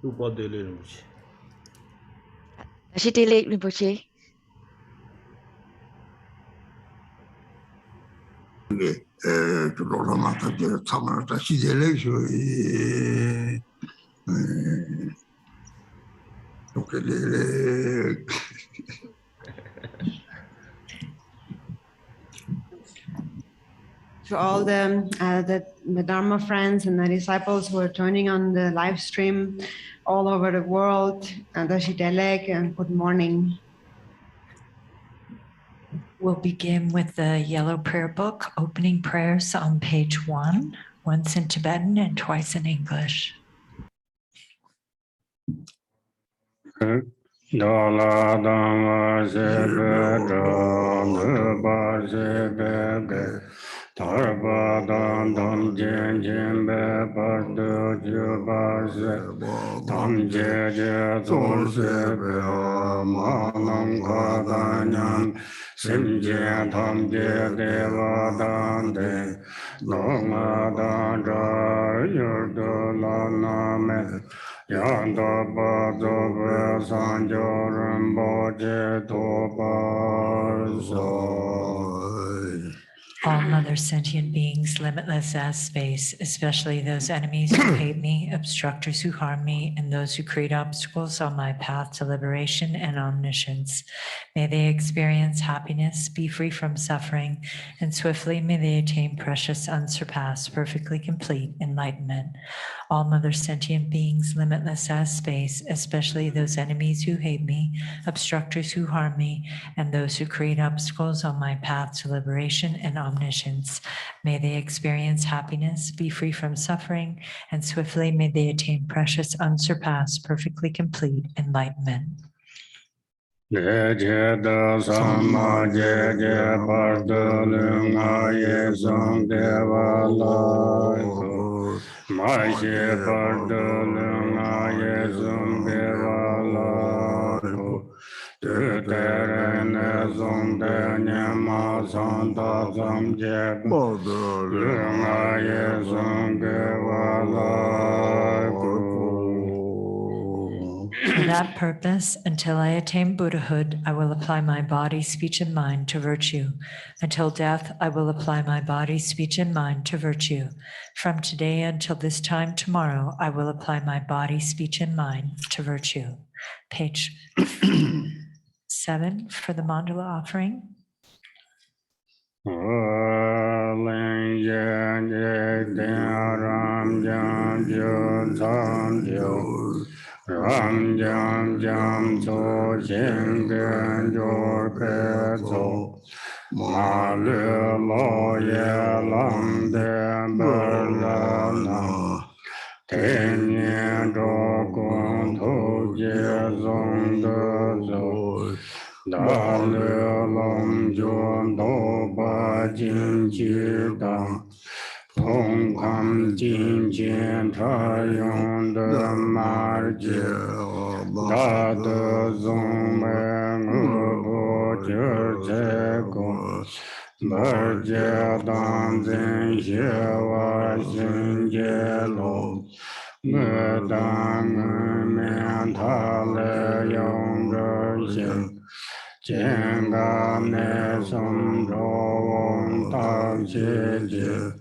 Cultivating Rinpoche. To all the Dharma friends and the disciples who are joining on the live stream all over the world, and good morning. We'll begin with the yellow prayer book, opening prayers on page 1, once in Tibetan and twice in English. Dala dhamma sebe dhamma sebe tarpa dhamma jen jen be pardo juba se tam je je zon sebe manam kadanyan sim je tam je deva dante dhamma dhamma yurdo la name Yanda Bada Sanjo Rinpoche All mother sentient beings, limitless as space, especially those enemies who hate me, obstructors who harm me, and those who create obstacles on my path to liberation and omniscience. May they experience happiness, be free from suffering, and swiftly may they attain precious, unsurpassed, perfectly complete enlightenment. All mother sentient beings, limitless as space, especially those enemies who hate me, obstructors who harm me, and those who create obstacles on my path to liberation and omniscience. May they experience happiness, be free from suffering, and swiftly may they attain precious, unsurpassed, perfectly complete enlightenment. For that purpose, until I attain Buddhahood, I will apply my body, speech, and mind to virtue. Until death, I will apply my body, speech, and mind to virtue. From today until this time tomorrow, I will apply my body, speech, and mind to virtue. Page 7 for the Mandala offering. Ram jam jam so jing gen jor pe so ma le lo ye lam de ber la na ten yen do gon to je zong de zo da le lam jon do ba jin ji da Hong Kong Jin Jin Ta Yong De Mar Je Da De Zong Me Ngu Bo Je Je Go Ber Je Dan Zin Xie Wa Xin Je Lo Me Dan Me Mian Ta Le Yong De Xin Jian Ga Ne Song Zhou Wong Ta Xie Jie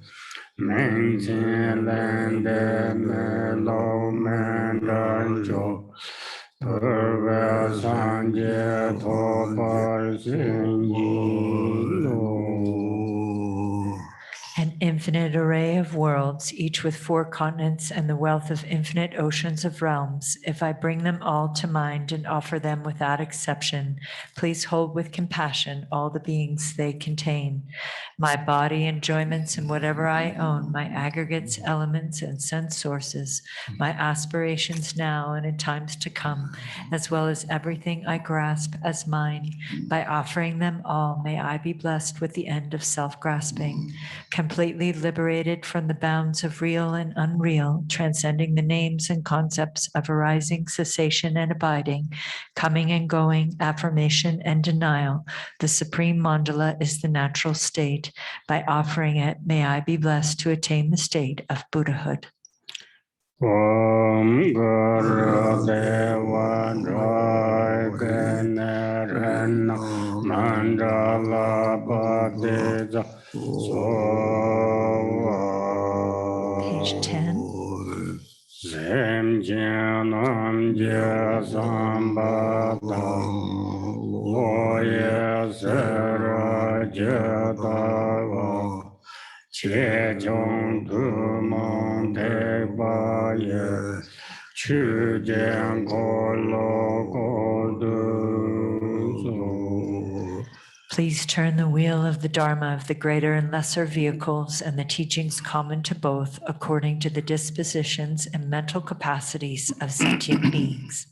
Ming Xin Len De Me Lo Men Dan Jo Per San Jie To Par Xin Yi Lo An infinite array of worlds, each with 4 continents and the wealth of infinite oceans of realms. If I bring them all to mind and offer them without exception, please hold with compassion all the beings they contain. My body, enjoyments, and whatever I own, my aggregates, elements, and sense sources, my aspirations now and in times to come, as well as everything I grasp as mine. By offering them all, may I be blessed with the end of self-grasping, completely liberated from the bounds of real and unreal, transcending the names and concepts of arising, cessation, and abiding, coming and going, affirmation and denial. The supreme mandala is the natural state. By offering it, may I be blessed to attain the state of Buddhahood. Om Guru Deva Draganarana Mandala Padeda Page 10. Zem Janam Jasambata Loya Sarajadava Che Jong Dumon Tebaye Chu Jian Kolo Kodu. Please turn the wheel of the Dharma of the greater and lesser vehicles and the teachings common to both according to the dispositions and mental capacities of sentient beings.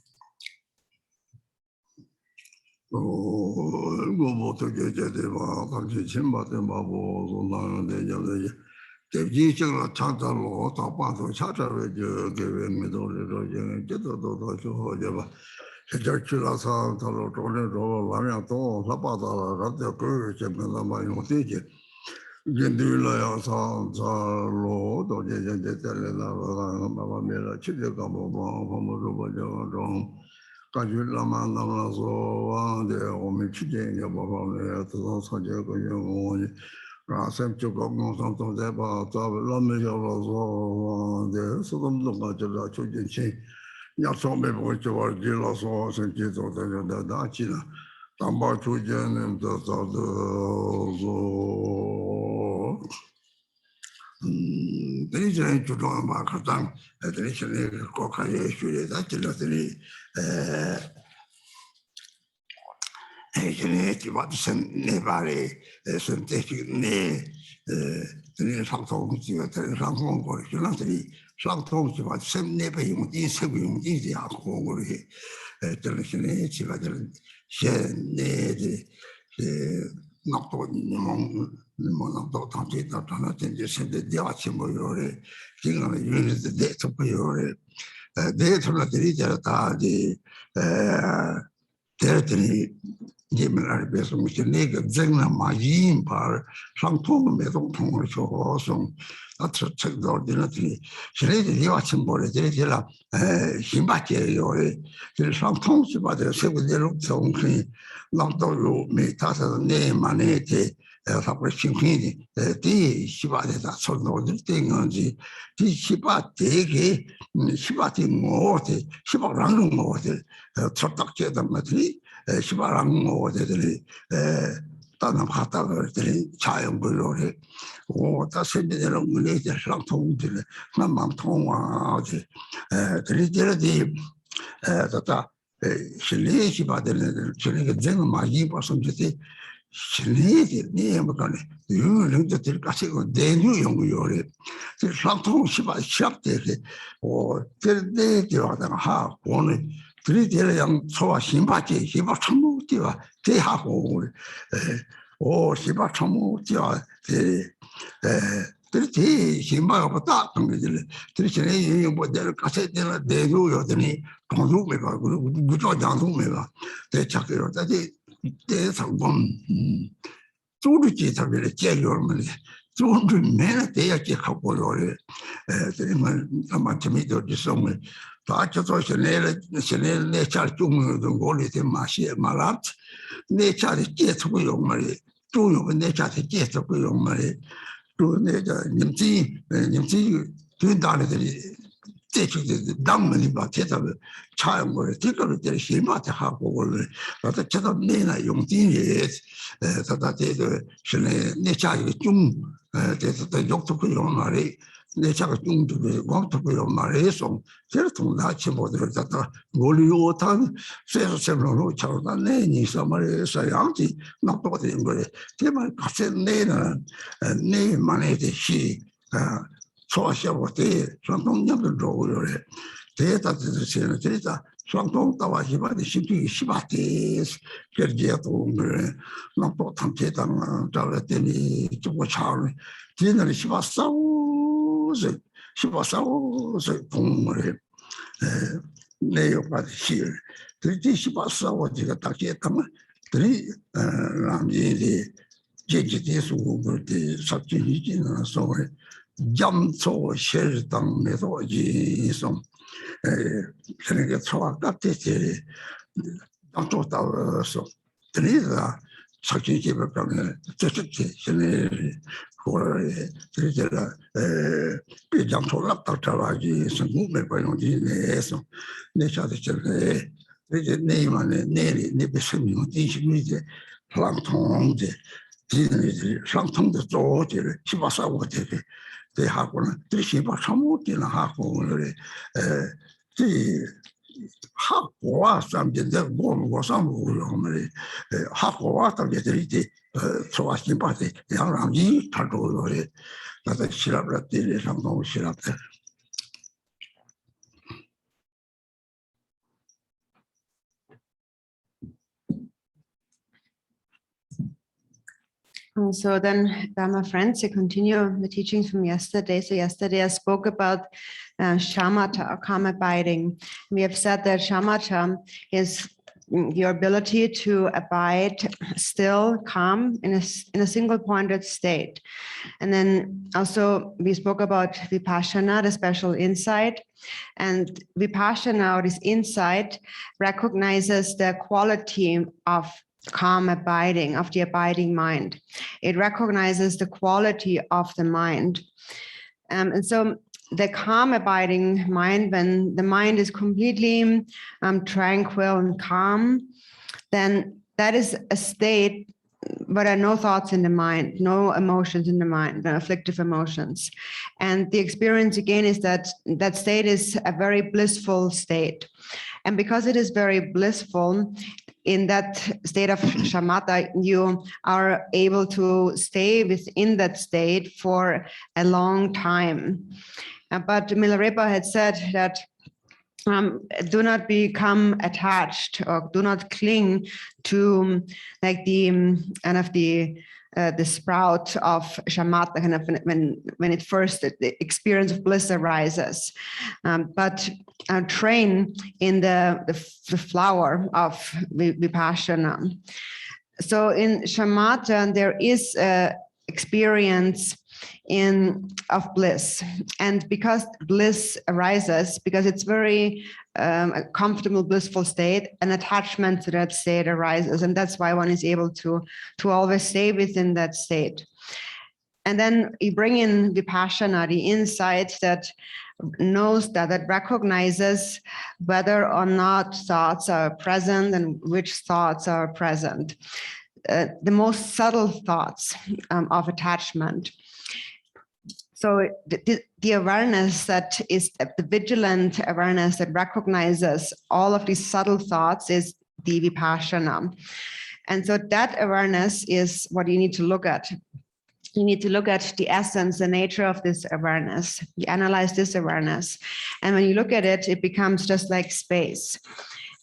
jam so share tang me so ji som ke choa ta te dang to ta so teni da sakchi ke ba ka ne te ne ko te la pe jam so la ta ta wa ji so mu me ba no ji ne so ne cha de che ne ma ne be se mi ji shi mi de lang tong de lang tong de zo de chi ba sa wo de 대 하고는 드시바 참고기는 하고를 하고와 삼진데 뭐고 삼고를 하고와 담게들이 좋아하신 바데 양랑이 타도를 나도 싫어라들이 상동 싫어들 So then, Dharma friends, to continue the teachings from yesterday. So yesterday I spoke about Shamata, or calm abiding. We have said that Shamata is your ability to abide still, calm, in a single pointed state. And then also we spoke about Vipassana, the special insight. And Vipassana, or this insight, recognizes the quality of calm abiding, of the abiding mind. It recognizes the quality of the mind. And so the calm abiding mind, when the mind is completely tranquil and calm, then that is a state where there are no thoughts in the mind, no emotions in the mind, no afflictive emotions. And the experience again is that that state is a very blissful state. And because it is very blissful, in that state of Shamata, you are able to stay within that state for a long time. But Milarepa had said that do not become attached or do not cling to like the kind of the sprout of Shamata, kind of when it first the experience of bliss arises, but train in the flower of Vipassana. So in Shamata there is experience of bliss, and because bliss arises, because it's very a comfortable, blissful state, an attachment to that state arises, and that's why one is able to always stay within that state. And then you bring in Vipassana, the insight that knows that recognizes whether or not thoughts are present and which thoughts are present, the most subtle thoughts of attachment. So the awareness that is the vigilant awareness that recognizes all of these subtle thoughts is the Vipassana. And so that awareness is what you need to look at. You need to look at the essence, the nature of this awareness. You analyze this awareness. And when you look at it, it becomes just like space.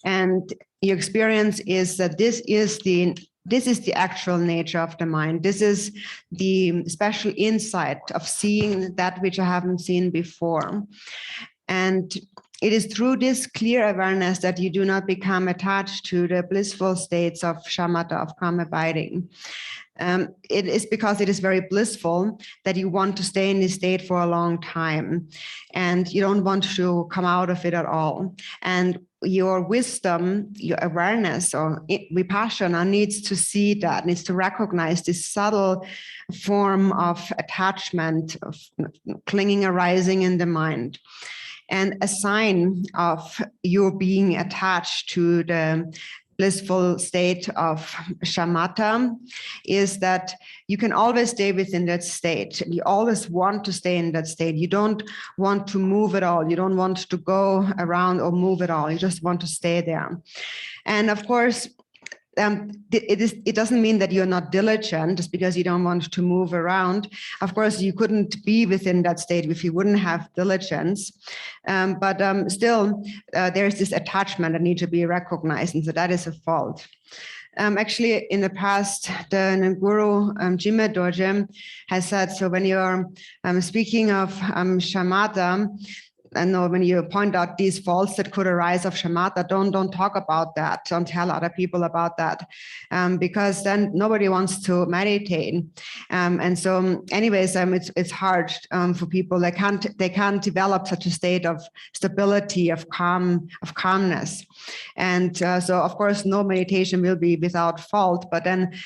And your experience is that this is the actual nature of the mind. This is the special insight of seeing that which I haven't seen before. And it is through this clear awareness that you do not become attached to the blissful states of Shamata, of calm abiding. It is because it is very blissful that you want to stay in this state for a long time, and you don't want to come out of it at all. And your wisdom, your awareness, or Vipassana needs to see that, needs to recognize this subtle form of attachment, of clinging arising in the mind. And a sign of your being attached to the blissful state of Shamata is that you can always stay within that state. You always want to stay in that state. You don't want to move at all. You don't want to go around or move at all. You just want to stay there. And of course, it doesn't mean that you're not diligent just because you don't want to move around. Of course, you couldn't be within that state if you wouldn't have diligence. But still, there's this attachment that needs to be recognized. And so that is a fault. Actually, in the past, the Guru Jime Dorje has said, so when you're speaking of Shamata, when you point out these faults that could arise of shamatha, don't talk about that. Don't tell other people about that, because then nobody wants to meditate. And so, anyways, it's hard for people. They can't develop such a state of stability, of calmness. And so, of course, no meditation will be without fault. But then,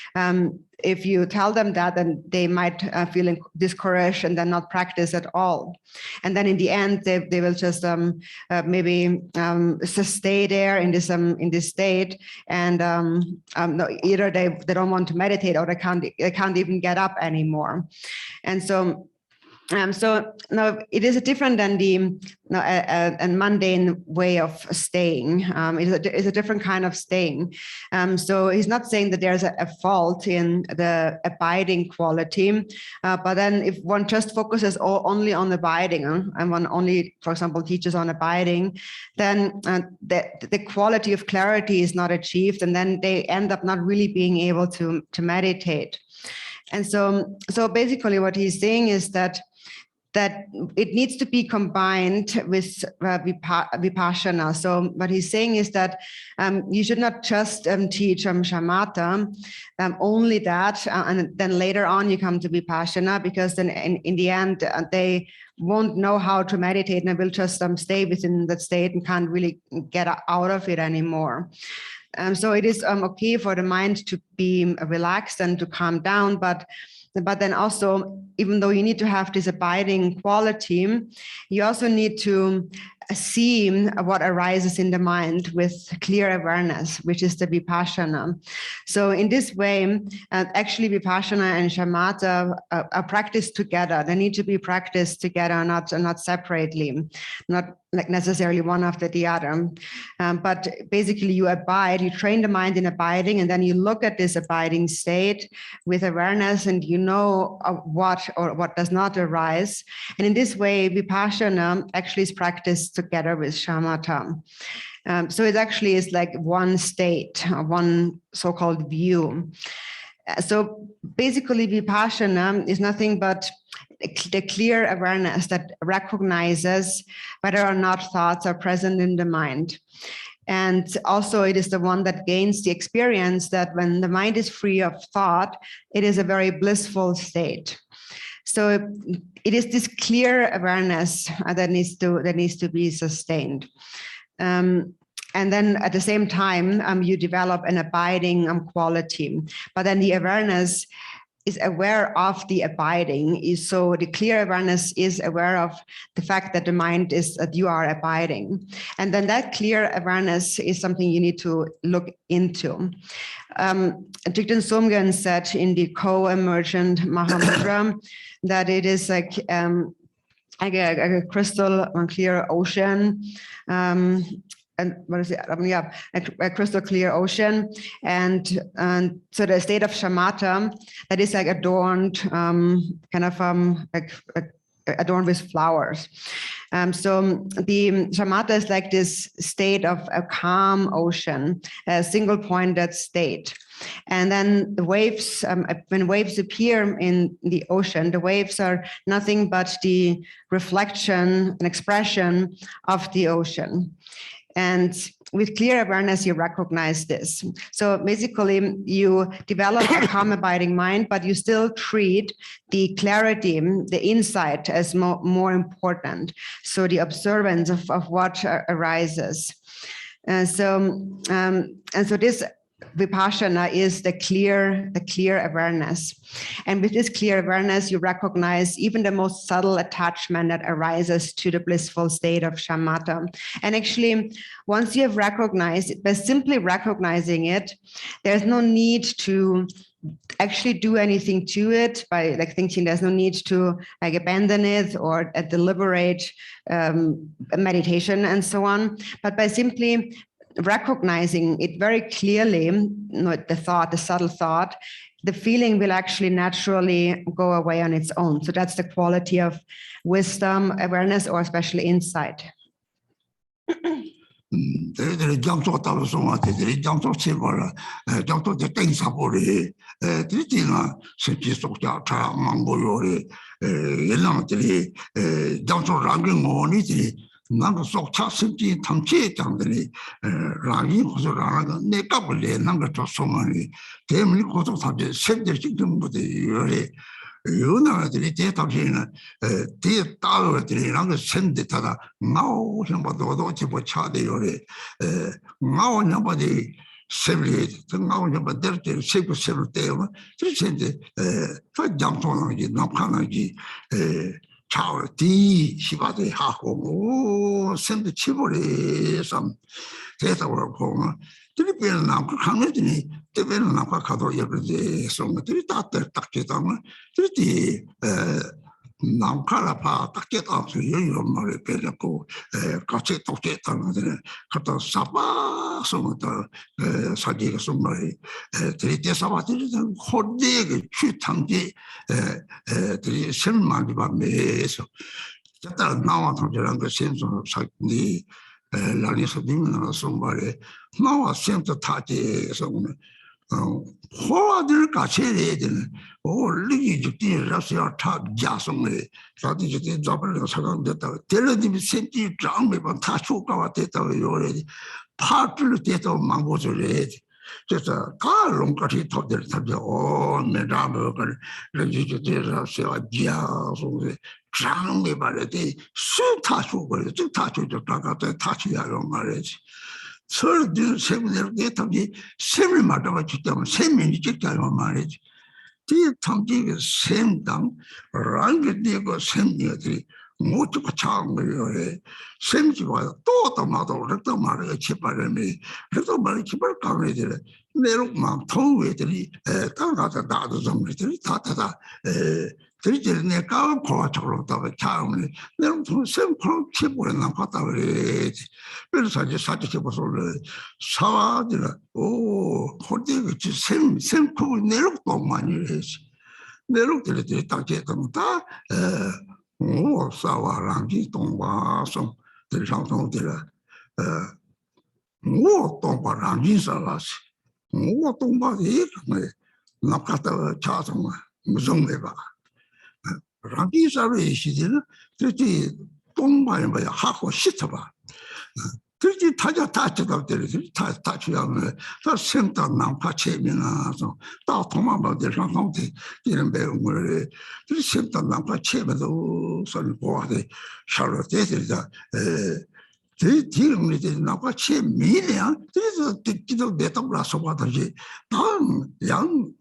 if you tell them that, then they might feel discouraged and then not practice at all. And then in the end, they will just maybe just stay there in this state, and either they don't want to meditate, or they can't even get up anymore. And so. So now it is different than a mundane way of staying. It's a different kind of staying. So he's not saying that there's a fault in the abiding quality, but then if one just focuses only on abiding, and one only, for example, teaches on abiding, then the quality of clarity is not achieved, and then they end up not really being able to meditate. And so basically what he's saying is that it needs to be combined with Vipassana. So what he's saying is that you should not just teach shamatha, only that, and then later on you come to Vipassana, because then in the end they won't know how to meditate, and they will just stay within that state and can't really get out of it anymore. So it is okay for the mind to be relaxed and to calm down, but then also, even though you need to have this abiding quality, you also need to see what arises in the mind with clear awareness, which is the Vipassana. So in this way, actually Vipassana and shamatha are practiced together. They need to be practiced together, not separately, not like necessarily one after the other. But basically you abide, you train the mind in abiding, and then you look at this abiding state with awareness, and you know what does not arise. And in this way, Vipassana actually is practiced together with shamatha. So it actually is like one state, one so-called view. So basically Vipassana is nothing but the clear awareness that recognizes whether or not thoughts are present in the mind. And also it is the one that gains the experience that when the mind is free of thought, it is a very blissful state. So it is this clear awareness that needs to be sustained. And then at the same time, you develop an abiding quality. But then the awareness is aware of the abiding. So the clear awareness is aware of the fact that the mind is that you are abiding. And then that clear awareness is something you need to look into. Thigten Somgön said in the co-emergent Mahamudra that it is like a crystal clear ocean. And what is it? Yeah, a crystal clear ocean, and so the state of shamatha that is like adorned, adorned with flowers. So the shamatha is like this state of a calm ocean, a single pointed state. And then the waves, when waves appear in the ocean, the waves are nothing but the reflection and expression of the ocean. And with clear awareness, you recognize this. So basically, you develop a calm, abiding mind, but you still treat the clarity, the insight as more important. So the observance of what arises. So this Vipassana is the clear awareness. And with this clear awareness, you recognize even the most subtle attachment that arises to the blissful state of shamatha. And actually, once you have recognized it, by simply recognizing it, there's no need to actually do anything to it by like thinking there's no need to like abandon it or a deliberate meditation and so on. But by simply recognizing it very clearly, the subtle thought, the feeling will actually naturally go away on its own. So that's the quality of wisdom, awareness, or especially insight. 나가 속차 심지 탐지 장들이 라기 고소라가 내가 볼래 나가 줬소만이 대문이 고소 사제 셋들 지금 부터 요래 요나들이 대답이는 대 따로들이 나가 샌데다가 나오 형바도 집어 차대 요래 나오 형바디 세브리 나오 형바 데르테 세고 세브 때요 그렇지 다 잠통하기 남카나기 차오 디 시바데 하고 샌드 치보리서 대답을 보면 들이변 남고 강해지니 때변 남고 가도 옆에 송들이 다들 딱 되다면 들이 남카라파 딱 되다서 여유 말에 빼려고 같이 똑똑했다는 거는 갖다 사바 송도 사기가 송말이 들이 대사바들은 호대의 추탐지 들이 설마기 밤에서 저다 나와 통제한 그 센서 사기 라리서 딩나 송말에 나와 센터 타지에서 호화들 같이 해야 되는 올리기 죽기라서 타 자송을 사디지 잡으려고 생각했다. 텔레비전 센티 장매번 다 쇼가와 됐다고 요래 파트를 됐다고 망고를 해야지. 그래서 가롱까지 터들 터져 메라버걸 레지지에서 지하송에 장매 말에 수타 쇼걸 다 쇼죠. 다가도 타치야로 말이지. 서울들 세분대로 대탐지 셈을 말하고 주자면 셈이 찍자면 말이지. 대탐지 셈당 랑게되고 셈이들이 못 죽고 차은 거예요. 셈지가 또 마도 그랬다 말이야. 치발음이 그래도 말이 치발 강애들 내로만 통외들이 땅가서 나도 정리들이 다다다 들이지 내가 고아처럼 다가 차음을 내가 좀 셈처럼 치보려나 봤다 그래야지. 그래서 이제 사직해 보소 사와들 오 호대같이 셈sem코 내록도 많이 해야지. 내록들이 딱 제동 다 오 사와랑기 동바송 들상통들 오 동바랑기 살라시 오 동바이 나카타 차송 무슨 내가 랑기사의 시대는 그렇지 동바에 뭐야 하고 싶어봐. 그렇지 타자 타치다 때리지 타치하면 다 센터 남파체면서 다 도망받을 상태 이런 배운 거를 그 센터 남파체면도 소리 보아대 샬롯에서 뒤로 남파체 미래야 그래서 뒤도 내다라서 봐도지 다양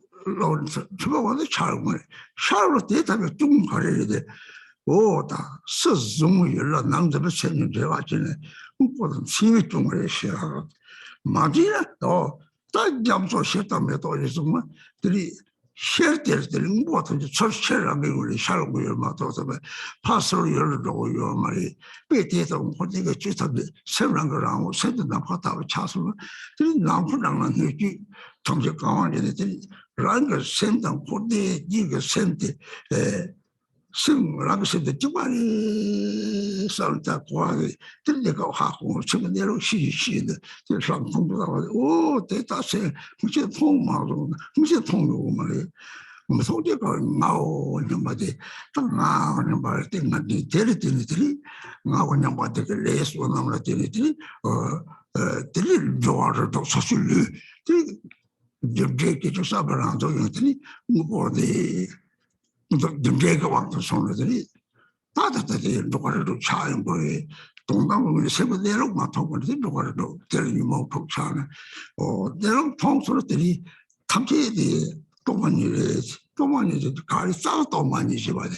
저거는 잘못 샬롯에 다면 좀 가려야 돼. 오다 스승을 열라 남자를 생긴 제가 지네 그거는 신의 중을 해야 마지나 또 잠소 싫다면 또 있으면 들이 쉘ter들이 뭐든 철철하게 우리 살고 얼마도서 파스를 열고 요 말이 배대에서 호지가 주사들 세랑 거랑 세도 나파다고 차서 들이 남부랑은 여기 정책 강화들이 랑거 센당 고대 이거 센데 승랑스도 정말이 살다 고하게 들리고 하고 지금 내로 시시는 상통도 오 대다세 무슨 통마로 무슨 통로 말이 무슨 소리가 나오는 말이 딱 나오는 말 때문에 데리들이 나오는 말들 레스고 나오는 데리들이 들이 좋아서도 사실 저게 저 사바랑 저기 뭐지 등계가 왔던 손들이 다다다들 누가라도 차인 거에 동방을 세고 내려만 통거든요. 누가라도 데리니 뭐 복차는 내려 통솔들이 탐지에 또만이 가리 싸 또만이 집어야 돼.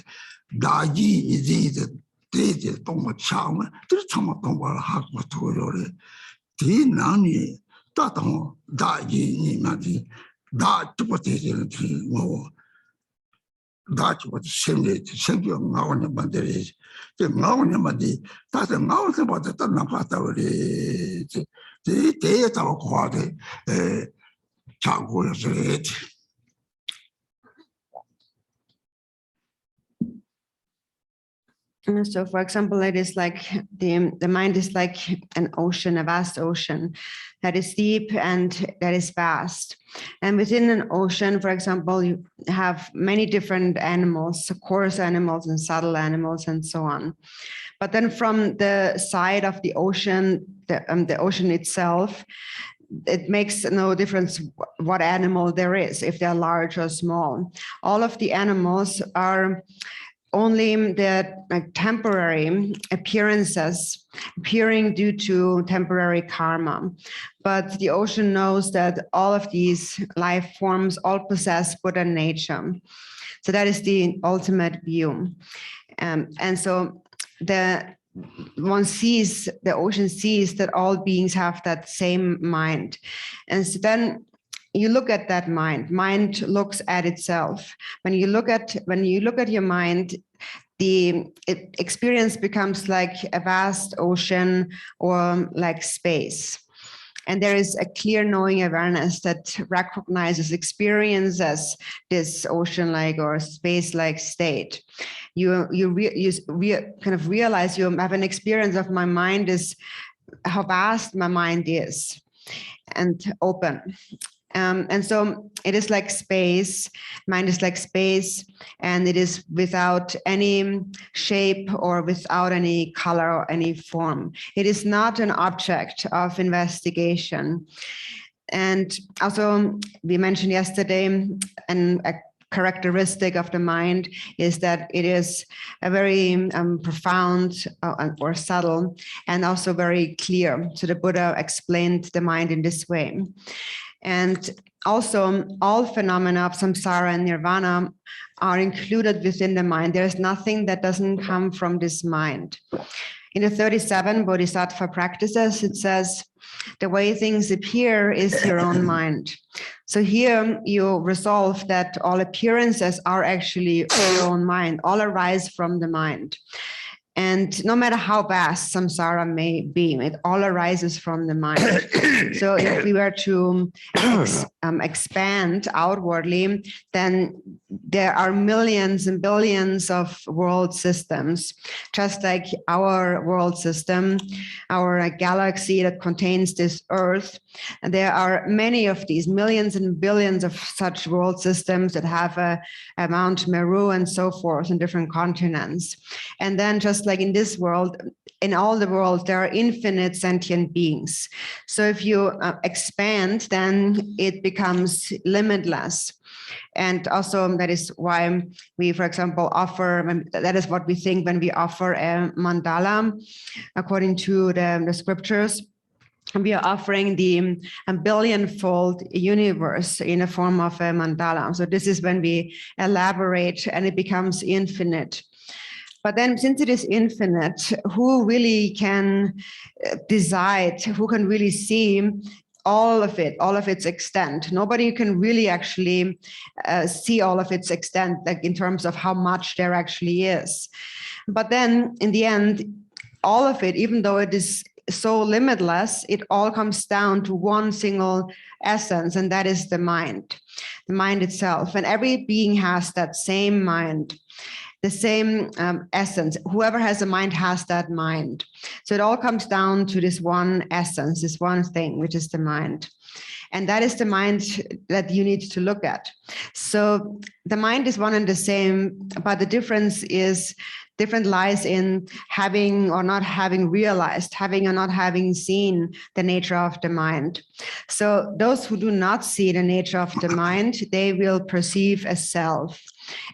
나지 이제 대제 동마 차면 들 참아 동발 하고 도요래. 뒤나니 따당 나지 이마디 나 죽고 되는 뭐 다치 뭐 생겨 나오는 분들이 저 나오는 분들이 다들 나오는 분들 다 나빠다 그래. 제 대에다가 고하대 자고여서 So, for example, it is like the mind is like an ocean, a vast ocean that is deep and that is vast. And within an ocean, for example, you have many different animals, coarse animals and subtle animals and so on. But then from the side of the ocean itself, it makes no difference what animal there is, if they're large or small. All of the animals are only the temporary appearances, appearing due to temporary karma. But the ocean knows that all of these life forms all possess Buddha nature. So that is the ultimate view. And so the ocean sees that all beings have that same mind. And so then you look at that mind looks at itself. When you look at your mind, the experience becomes like a vast ocean or like space. And there is a clear knowing awareness that recognizes experience as this ocean-like or space-like state. You kind of realize you have an experience of my mind is how vast my mind is and open. And so it is like space, mind is like space, and it is without any shape or without any color or any form. It is not an object of investigation. And also, we mentioned yesterday, a characteristic of the mind is that it is a very profound or subtle and also very clear. So the Buddha explained the mind in this way. And also, all phenomena of samsara and nirvana are included within the mind. There is nothing that doesn't come from this mind. In the 37 Bodhisattva practices, it says, the way things appear is your own mind. So here you resolve that all appearances are actually your own mind, all arise from the mind. And no matter how vast samsara may be, it all arises from the mind. So if we were to expand outwardly, then there are millions and billions of world systems, just like our world system, our galaxy that contains this Earth. And there are many of these, millions and billions of such world systems that have a Mount Meru and so forth in different continents. And then just like in this world, in all the worlds, there are infinite sentient beings. So if you expand, then it becomes limitless. And also that is why we, for example, that is what we think when we offer a mandala, according to the scriptures. We are offering the billion-fold universe in the form of a mandala. So this is when we elaborate and it becomes infinite. But then since it is infinite, who really can decide, who can really see all of its extent? Nobody can really actually see all of its extent, like in terms of how much there actually is. But then in the end, all of it, even though it is so limitless, it all comes down to one single essence, and that is the mind itself. And every being has that same mind, the same essence. Whoever has a mind has that mind. So it all comes down to this one essence, this one thing, which is the mind. And that is the mind that you need to look at. So the mind is one and the same, but the difference lies in having or not having realized, having or not having seen the nature of the mind. So those who do not see the nature of the mind, they will perceive as self.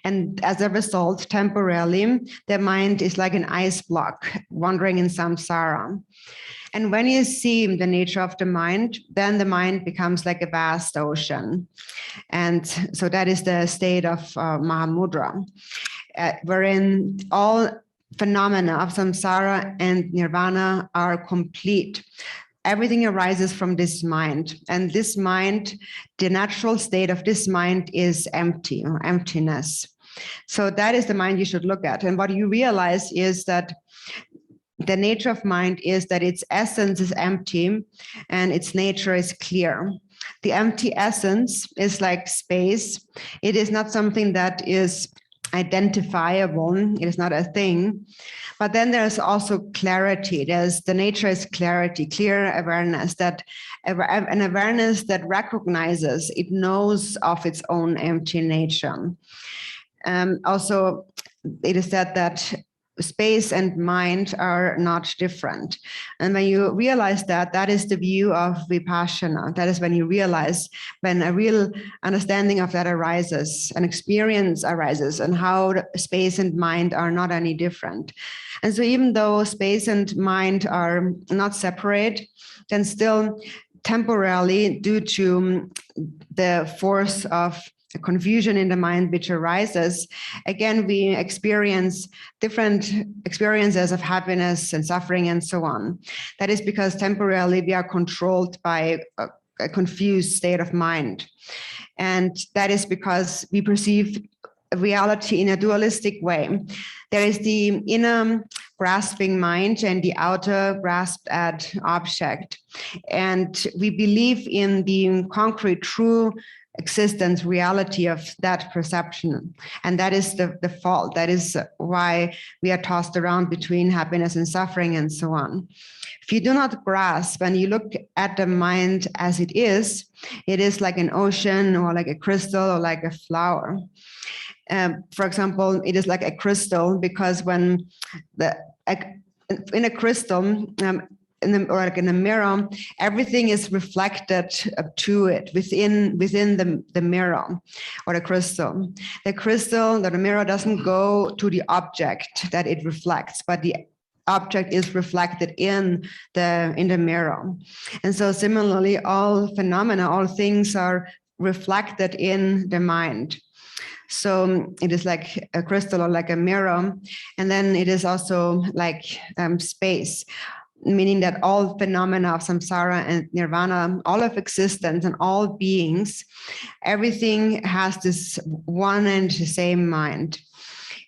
And as a result, temporarily, their mind is like an ice block wandering in samsara. And when you see the nature of the mind, then the mind becomes like a vast ocean. And so that is the state of Mahamudra, wherein all phenomena of samsara and nirvana are complete. Everything arises from this mind. And this mind, the natural state of this mind is empty or emptiness. So that is the mind you should look at. And what you realize is that the nature of mind is that its essence is empty and its nature is clear. The empty essence is like space. It is not something that is identifiable. It is not a thing. But then there's also clarity. The nature is clarity, clear awareness, an awareness that recognizes, it knows of its own empty nature. Also, it is said that space and mind are not different. And when you realize that, that is the view of Vipassana. That is when you realize, when a real understanding of that arises, an experience arises, and how space and mind are not any different. And so even though space and mind are not separate, then still temporarily, due to the force of confusion in the mind which arises, again, we experience different experiences of happiness and suffering and so on. That is because temporarily we are controlled by a confused state of mind. And that is because we perceive reality in a dualistic way. There is the inner grasping mind and the outer grasped at object. And we believe in the concrete, true existence, reality of that perception. And that is the fault. That is why we are tossed around between happiness and suffering and so on. If you do not grasp and you look at the mind as it is like an ocean or like a crystal or like a flower. For example, it is like a crystal because when in a crystal, or like in a mirror, everything is reflected to it within the mirror or the crystal. The crystal, the mirror doesn't go to the object that it reflects, but the object is reflected in the mirror. And so similarly, all phenomena, all things are reflected in the mind. So it is like a crystal or like a mirror. And then it is also like space, meaning that all phenomena of samsara and nirvana, all of existence and all beings, everything has this one and the same mind.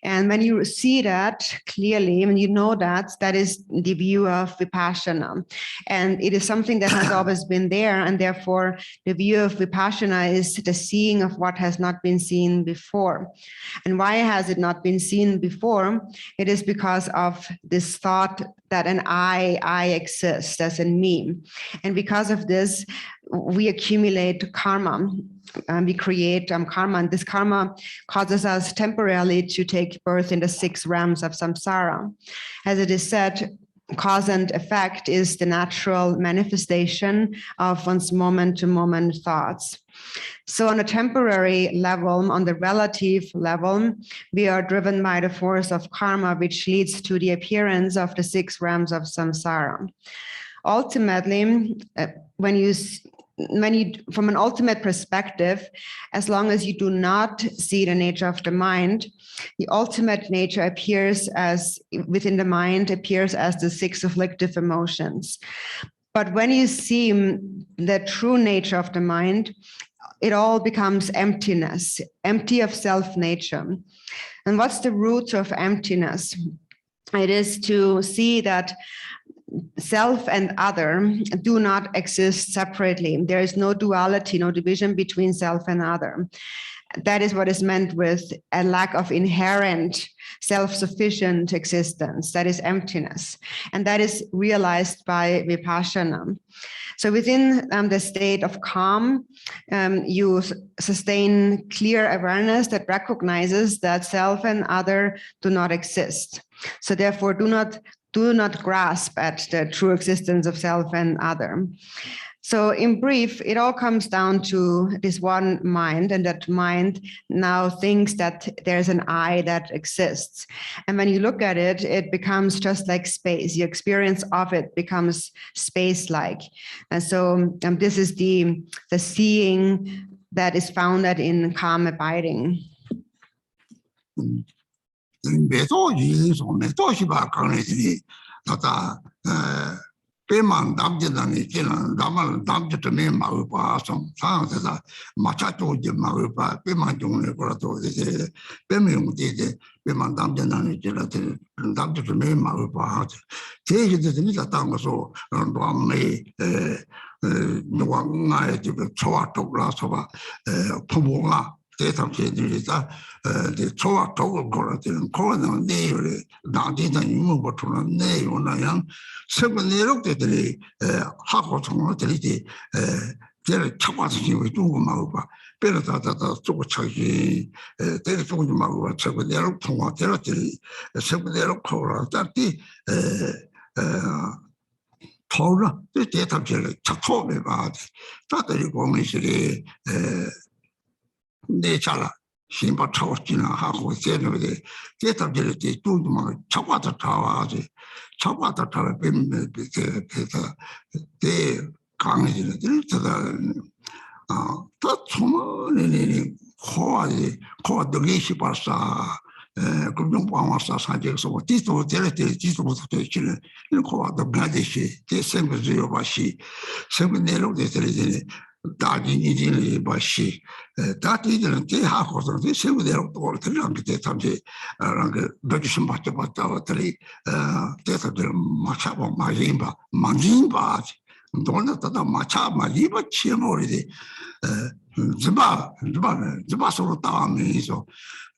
And when you see that clearly, when you know that, that is the view of Vipassana. And it is something that has always been there. And therefore, the view of Vipassana is the seeing of what has not been seen before. And why has it not been seen before? It is because of this thought that an I exists as in me. And because of this, we accumulate karma. We create karma, and this karma causes us temporarily to take birth in the 6 realms of samsara. As it is said, cause and effect is the natural manifestation of one's moment-to-moment thoughts. So on a temporary level, on the relative level, we are driven by the force of karma, which leads to the appearance of the 6 realms of samsara. Ultimately, when you, from an ultimate perspective, as long as you do not see the nature of the mind, the ultimate nature appears as, within the mind, appears as the 6 afflictive emotions. But when you see the true nature of the mind, it all becomes emptiness, empty of self-nature. And what's the root of emptiness? It is to see that self and other do not exist separately. There is no duality, no division between self and other. That is what is meant with a lack of inherent self-sufficient existence. That is emptiness. And that is realized by Vipassana. So within the state of calm, you sustain clear awareness that recognizes that self and other do not exist. So therefore, do not grasp at the true existence of self and other. So in brief, it all comes down to this one mind, and that mind now thinks that there's an I that exists. And when you look at it, it becomes just like space. Your experience of it becomes space-like. And so this is the seeing that is founded in calm abiding. Peman damjidani chilan damal damjitame maupasam sansa machacho marupa peman jungre korato de pemyung de peman damjidani chilan damjitame maupa teji de nita tangaso rame no ngai de chowa tokla soba pubonga 대탐제들이다 초와 도고 걸어들은 코는 내요를 나한테는 유무고 주는 내요나양 세번내력들이 하고 정어들이 제를 쳐봐서 지금 중국하고 봐 빼려다다 쪼고 차기 대를 조금 좀 하고 세번내력 통화 대로들이 세번내력 코라 딱히 토라 대탐제를 착토해 봐 다들이 공의실이 내 잘라 신바 차오지나 하고 제노데 제답들 때 두두만 차과다 차와지 차과다 차와 뱀에 그래서 대 강해지는 들다 또 초면에 코아지 코아 되게 봤어 그럼 방화사 사제에서 뒤도 데레데 뒤도부터 되지는 코아도 가듯이 대생부지요 봐시 생분내로 되더니 다진이진이 봐시 다티들은 대하고서 세부대로 또 들어간 게 탐지 그 너기심 받자 왔더니 대사들 마차고 마진바 돈나다 마차 마지바 치모리디 즈바 서로 따면서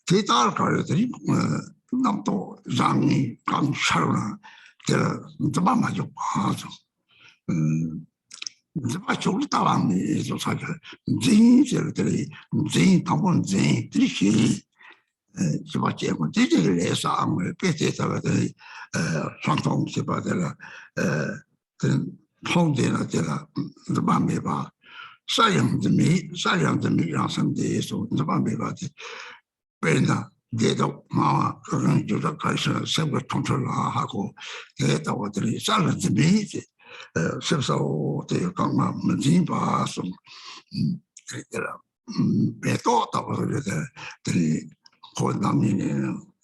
대달 가려더니 남도 장이 강샤로나 제가 즈바 마죠 봐서 즈바 쪽으로 따라면서 사실 진짜들이 진 당분 진들이 즈바 제고 되게를 해서 아무리 배제다가들이 상통 즈바들아 그런 통제나 제가 즈바 매봐 사양점이 상대에서 즈바 매봐지 배나 대도 마와 그런 조작 가서 세부 통솔을 하고 대다고들이 살아점이 sebesar te kama menjimpa som kira beto ta ko de ko namni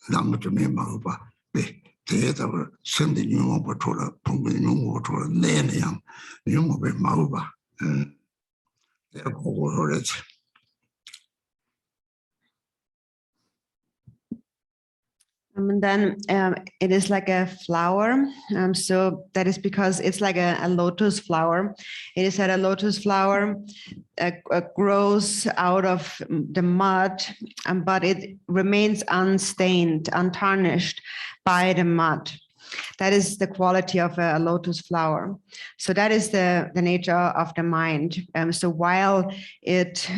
nam to me ma ba be te ta sem de nyumo bo to la pung de nyumo to la ne ne yang nyumo be ma ba ya ko ko le And then it is like a flower. So that is because it's like a lotus flower. It is that a lotus flower grows out of the mud, but it remains unstained, untarnished by the mud. That is the quality of a lotus flower. So that is the nature of the mind. So while it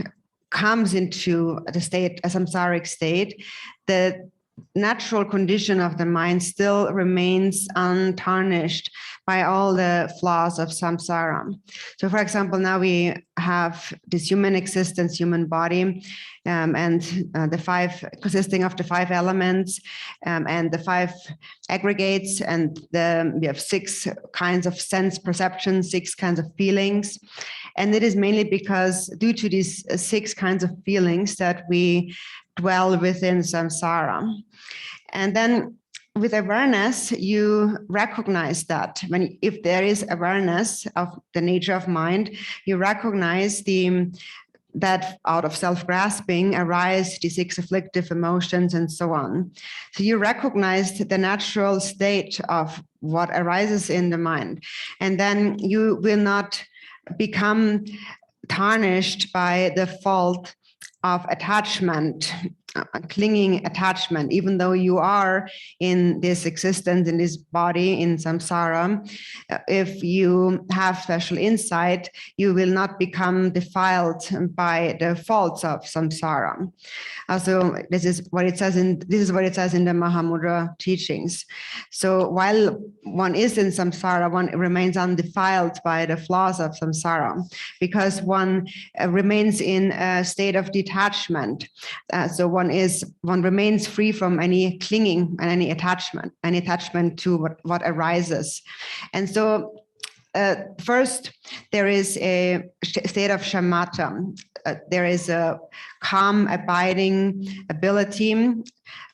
comes into the state, a samsaric state, the natural condition of the mind still remains untarnished by all the flaws of samsara. So for example, now we have this human existence, human body, and the five consisting of the 5 elements and the 5 aggregates, and we have 6 kinds of sense perceptions, 6 kinds of feelings. And it is mainly because due to these 6 kinds of feelings that we dwell within samsara. And then with awareness, you recognize that if there is awareness of the nature of mind, you recognize that out of self-grasping arise the 6 afflictive emotions and so on. So you recognize the natural state of what arises in the mind. And then you will not become tarnished by the fault of attachment, clinging attachment, even though you are in this existence, in this body, in samsara. If you have special insight, you will not become defiled by the faults of samsara. Also, this is what it says in the Mahamudra teachings. So while one is in samsara, one remains undefiled by the flaws of samsara, because one remains in a state of detachment. So one remains free from any clinging and any attachment to what arises. And so first, there is a state of Shamata. There is a calm, abiding ability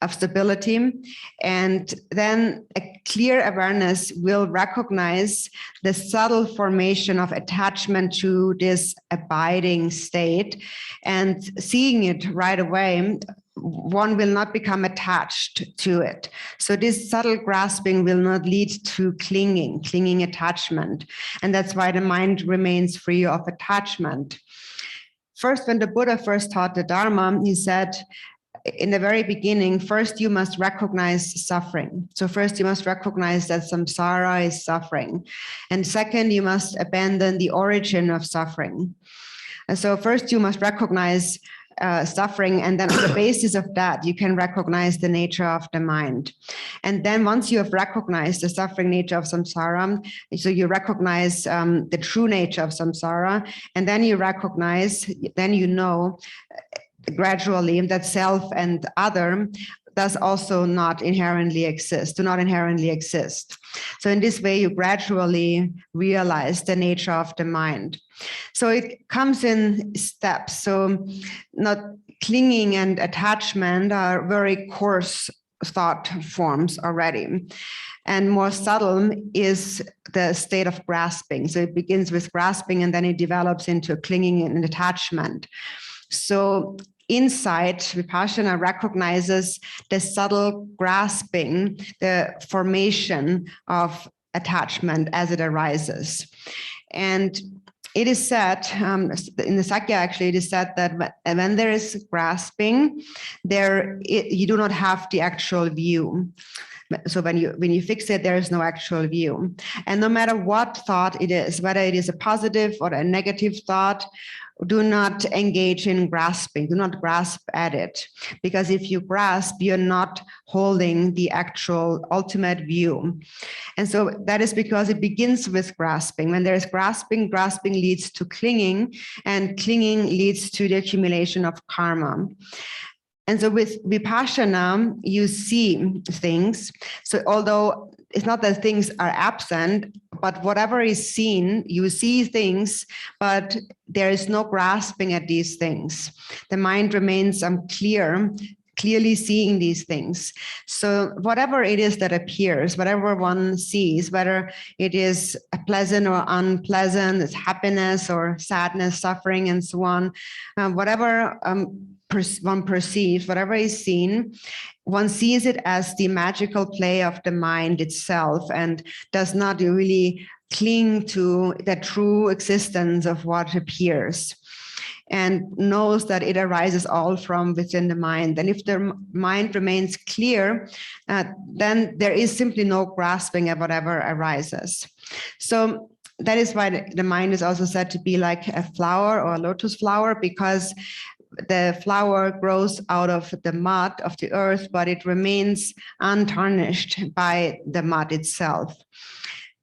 of stability. And then a clear awareness will recognize the subtle formation of attachment to this abiding state. And seeing it right away, one will not become attached to it. So this subtle grasping will not lead to clinging attachment. And that's why the mind remains free of attachment. first, when the Buddha first taught the Dharma, he said, in the very beginning, first you must recognize suffering. So first you must recognize that samsara is suffering. And second, you must abandon the origin of suffering. And so first you must recognize suffering, and then on the basis of that, you can recognize the nature of the mind. And then once you have recognized the suffering nature of samsara, so you recognize the true nature of samsara, and then you recognize, then you know gradually that self and other does also not inherently exist, do not inherently exist. So in this way, you gradually realize the nature of the mind. So it comes in steps. So not clinging and attachment are very coarse thought forms already. And more subtle is the state of grasping. So it begins with grasping and then it develops into clinging and attachment. So insight, Vipassana recognizes the subtle grasping, the formation of attachment as it arises. And it is said, in the Sakya actually, it is said that when there is grasping, you do not have the actual view. So when you fix it, there is no actual view. And no matter what thought it is, whether it is a positive or a negative thought, do not engage in grasping, do not grasp at it. Because if you grasp, you're not holding the actual ultimate view. And so that is because it begins with grasping. When there is grasping, grasping leads to clinging, and clinging leads to the accumulation of karma. And so with Vipassana, you see things. So although it's not that things are absent, but whatever is seen, you see things, but there is no grasping at these things. The mind remains clearly seeing these things. So whatever it is that appears, whatever one sees, whether it is pleasant or unpleasant, it's happiness or sadness, suffering, and so on, whatever one perceives, whatever is seen, one sees it as the magical play of the mind itself and does not really cling to the true existence of what appears, and knows that it arises all from within the mind. And if the mind remains clear, then there is simply no grasping at whatever arises. So that is why the mind is also said to be like a flower or a lotus flower, because the flower grows out of the mud of the earth, but it remains untarnished by the mud itself.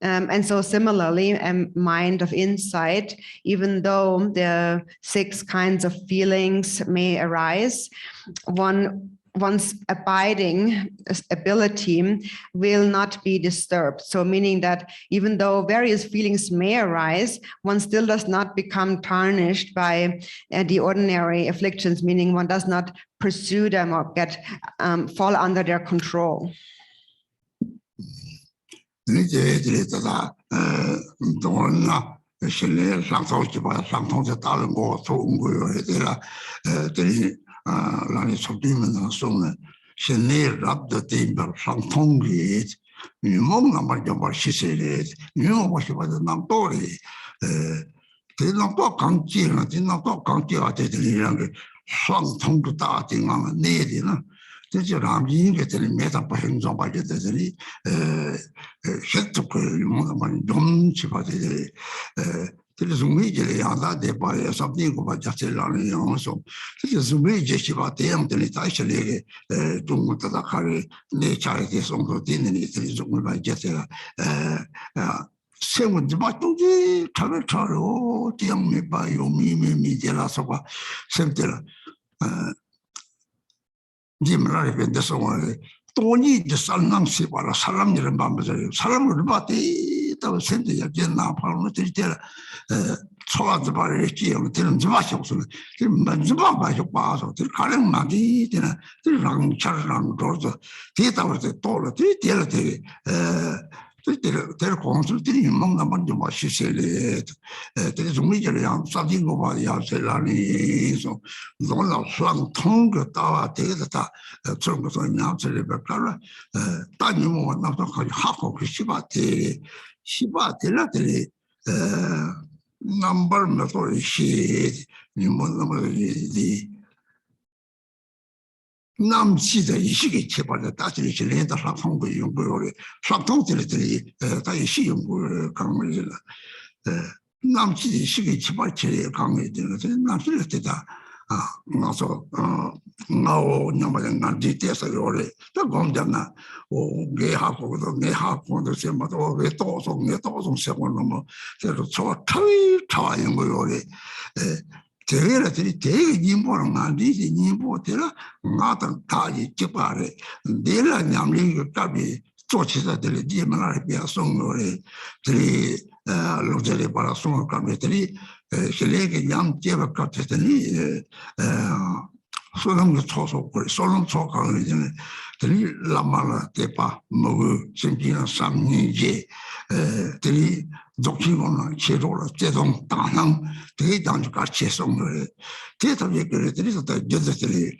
And so similarly, a mind of insight, even though the 6 kinds of feelings may arise, one's abiding ability will not be disturbed. So meaning that even though various feelings may arise, one still does not become tarnished by the ordinary afflictions, meaning one does not pursue them or fall under their control. Lani Sobdimana Sona, Shene Rab the Timber, Santongit, Numong number Jabba, she said it, Num was about the Namtori. Did not talk Kanchi, did not talk Kanchi at the younger, Sang Tong to Tarting on a need, Did you ram get any meta pushing on by the shit to put one dumb chipati. There is immediately on that day by something about just so. There is immediately about the empty actually doing the carry nature is on the dinner, it is only by just seven the Tarataro, young me by your me, Jelasova, Semtela. Jim Larry, this one. Don't need the Salam Sipara, Salam Rambam, Salam Rubati, that was sent to Jenna, parliamentary teller, Sola the Bariki, and Tilan Zvashos, the Manzaba, your pass, or the Kalam Magi, the Rang Charang Dorza, theatre was the taller, the their consulting among the Mandala, she said, there is immediately something about Yaselani, so Lola Slang Tongue, Tawa, Tata, Trongo, and answer the Baccara, Tanimo, not half of Shibati, lately, number method shit you the 남치의 이식이 개발에 따지는 실내에다 합성도 연구를 합성들이 다 이식 연구 강의를 남치의 이식이 개발체에 강의되는 남치를 때다 나서 나오 냐면 난지 때서 요래 또 검잖아 내하고도 세마도 왜 또송 세고는 뭐 그래서 저 차이인 거요래 대회라들이 되게 nim보는 안 되지 nim보들아 나도 다지 집발에 내가 냠리 갑이 조치자들이 디만을 비하송을 들이 로제리 para 송을 감들이 실내게 냠 제가 같더니 소름 초소 소름 초가는 이제 들이 라마라 대파 먹을 생기는 삼니지 들이 독신고는 제로로 제동 당랑 대단히 같이送을 대답이 그래들이 다 저들이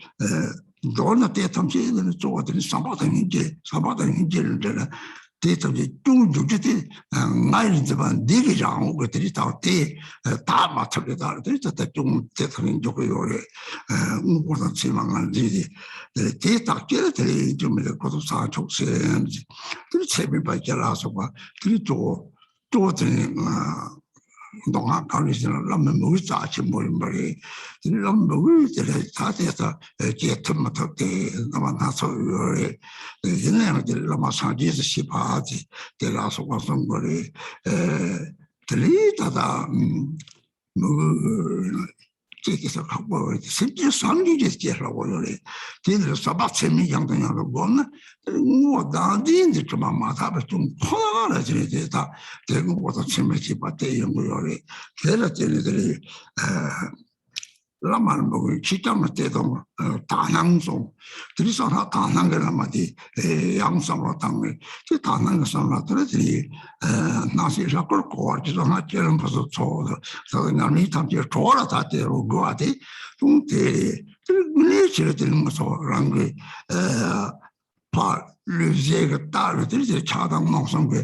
도나 대탐지는 저들이 삼바다는 이제를 대답이 뚱뚱지 나이지만 네게장 것들이 다 맞춰게다 그래서 좀 대답이 좋고요 무슨 지망한 일이 대답들이 좀 그것도 사촉생 그 재미밖에라서 봐 그리 또들이 동안 가리지는 라면 먹을 줄 아침 머리 라면 먹을 때를 다 돼서 제트부터 때 나만나서 얘네들 라마 사지에서 시바지 데라서 가서 거리 들리다다 그래서 갖고 심지어 상기지 제라고 그래. 걔들 사바체미 양동이라고 보면 뭐 단디인데 좀 아마다 좀 코나라 지내다 대구보다 체면이 받대 연구요래. 걔네들이 라만 먹을 시장을 때도 다낭송 그래서 다낭을 마디 양성으로 당을 그 다낭에서 들으더니 나시를 걸고 와서 하지는 벌써 저 남이 탐지 좋아라 다대로 거하대 동대 그네 지르는 것으로란 게 르제가 따로 들이 차당 농성에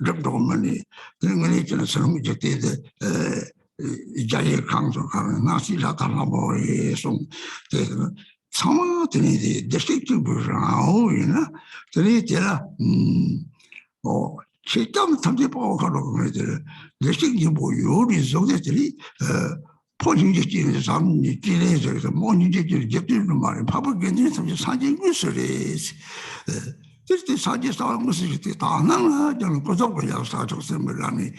럽도만이 그런 거 있잖아 서는 게 되게 이자의 강조하는 나시라 달라보에서 상황들이 대식적으로나 들이잖아 실감 탐지보고 가는 거들 대식이 뭐 요리 속들이 포진적인 사람이 지내서 모니적인 접대는 말이 밥을 괜찮은 사진 구슬이 그때 사진 사람 것이 다 나나 저는 고속을 사족을 말하니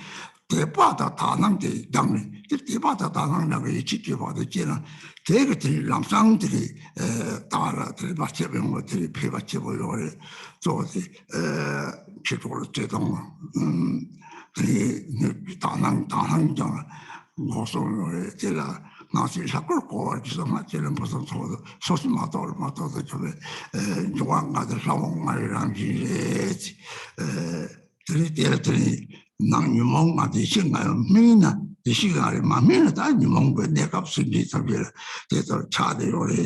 대바다 다낭대 당이 대바다 다낭나게 지켜봐도 지나 대그들 남상들이 따라들 맞춰본 것들이 배받쳐 보여요. 저기 기도를 제동 이 다낭장 고속을 제가 나시 사걸 거기서 맞지는 무슨 소심마도 저게 중앙가들 상황말이랑 지지 들이 낭유몽 아디 신가요 미나 이 시간에 마미나 다 유몽고 내가 쓰기 잡을 그래서 차대로래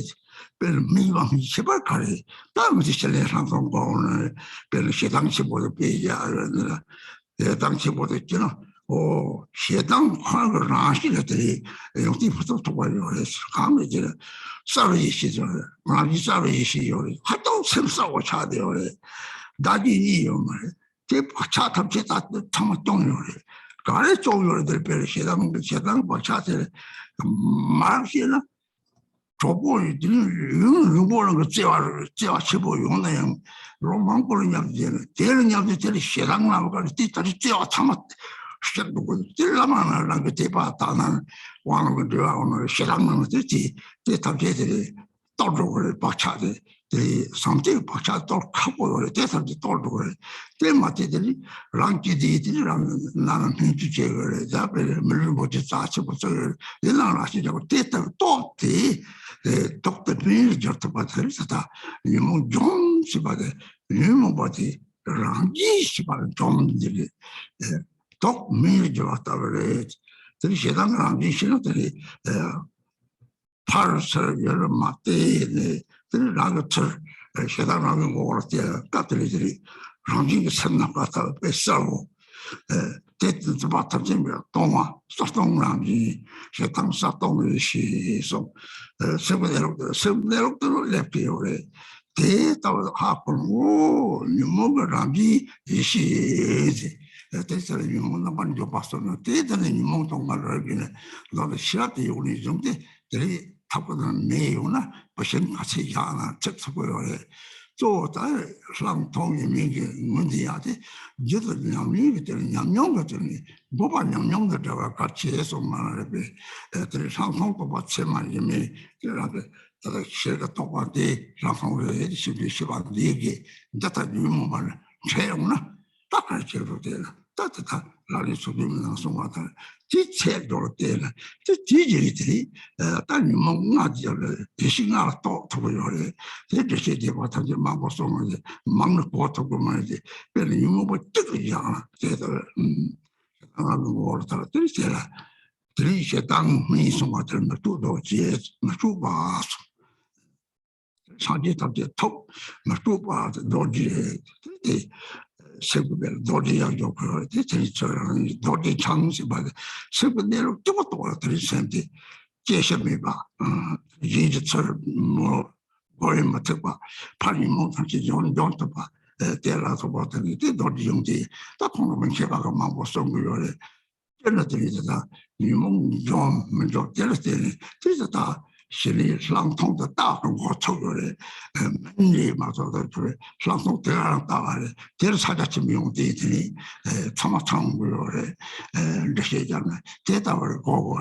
별 미망 제발 가리 다음에 실내 상성 거는 별 시당시보다 배야를 당시보다 있잖아 시당 하는 나시들이 여기부터 도와요 감이 이제 사르이시죠 많이 사르이시요 활동 셈싸고 차대요 나기니요 말 차 탑재다 참 동료래 가래 쪽요들 별 시당 버차들 말시나 저보이 들은 거는 그 제와 치보 용나양 로망고는 냠지는 대는 냠지 시당 나무가 뒤다리 제와 참았 시작하고 찔라만 그 대바다는 왕은 저 오늘 시당은 되지 대탑제들이 떨어를 박차들 이 상태 박차 또 하고 대탑지 떨어고 대마들이 랑기디들이랑 나는 hin주제를 잡을 물을 못 잡아서 이날 아시자고 대탑 또대 독들이 저도 받으셨다 이모 좀 집어대 이모 바디 랑기 집어 좀들이 독 밀죠 왔다를 들이 세상을 안 지시는들이 파르서 여러 마테네 들이 라거처 세상을 먹을 때 까들이들이 랑기 선나 갔다 뺏어고 That's about the thing. Toma, Satong Ramji, Shatang Satong, she so several left here. They thought happen. Oh, you move Ramji, she is. That's a new one of Boston. They didn't even mount on my regular. Not a shot the only zoom. They top of the Mayona, Passion Kasiyana, checks away. So that some tongue in Mundiati, Jitter Yaming, Yamyong, Boba Yamyong, the Devakachi, so Marabi, there is some talk about Sema, you may share the top of the Rafa, should be Shiva Ligi, that a new woman, Cheona, that I share there. That's Lari Subim and so on. Teacher Dorotella, the teacher, then you not fishing out talk to your legislative what the mambo song, among the port of humanity, when you move with Yana, water, three shetang means so much in the two dogs, two bars. Sanjit of the top, two bars, dodgy. Several dodgy joker, dodgy chunks, but several narrow to recently. Jesamiba, Jitter more Gorimatuba, Panimont, John Dontaba, there are about the dodgy young day. That one of Chevaka was so good. Generally, you John Major Jealousy, this is a silly slang tongue the dark and water, many matter that slang tongue there. There's such a million day, Thomas tongue, the Shajan, get our go.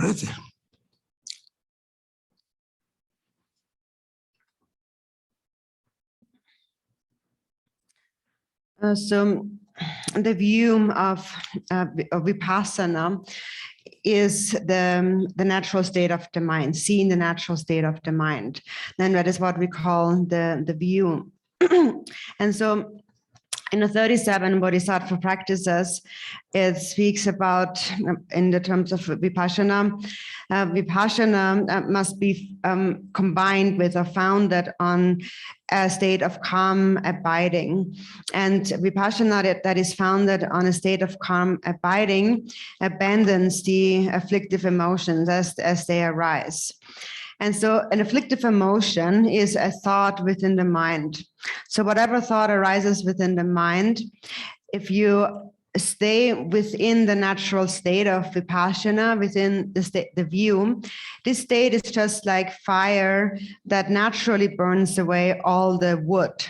So the view of Vipassana is the natural state of the mind, seeing the natural state of the mind. Then that is what we call the view. And so in the 37 Bodhisattva practices, it speaks about, in the terms of Vipassana, Vipassana must be combined with or founded on a state of calm abiding. And Vipassana that is founded on a state of calm abiding abandons the afflictive emotions as they arise. And so an afflictive emotion is a thought within the mind. So whatever thought arises within the mind, if you stay within the natural state of Vipassana, within the view, this state is just like fire that naturally burns away all the wood,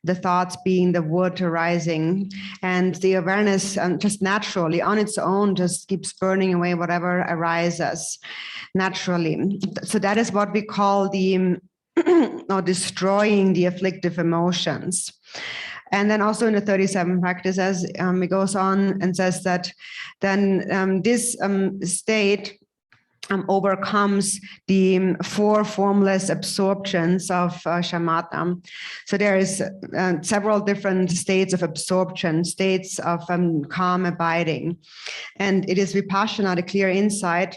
the thoughts being the wood arising, and the awareness just naturally on its own just keeps burning away whatever arises naturally. So that is what we call the or destroying the afflictive emotions. And then also in the 37 practices, it goes on and says that then this state overcomes the four formless absorptions of Shamata. So there is several different states of absorption, states of calm abiding. And it is Vipassana, the clear insight,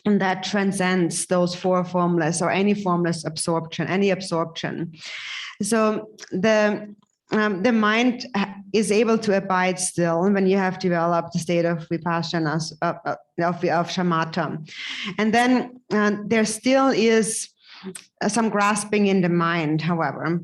and that transcends those four formless or any formless absorption, any absorption. So the mind is able to abide still when you have developed the state of Vipassana, of Shamata. And then there still is some grasping in the mind, however,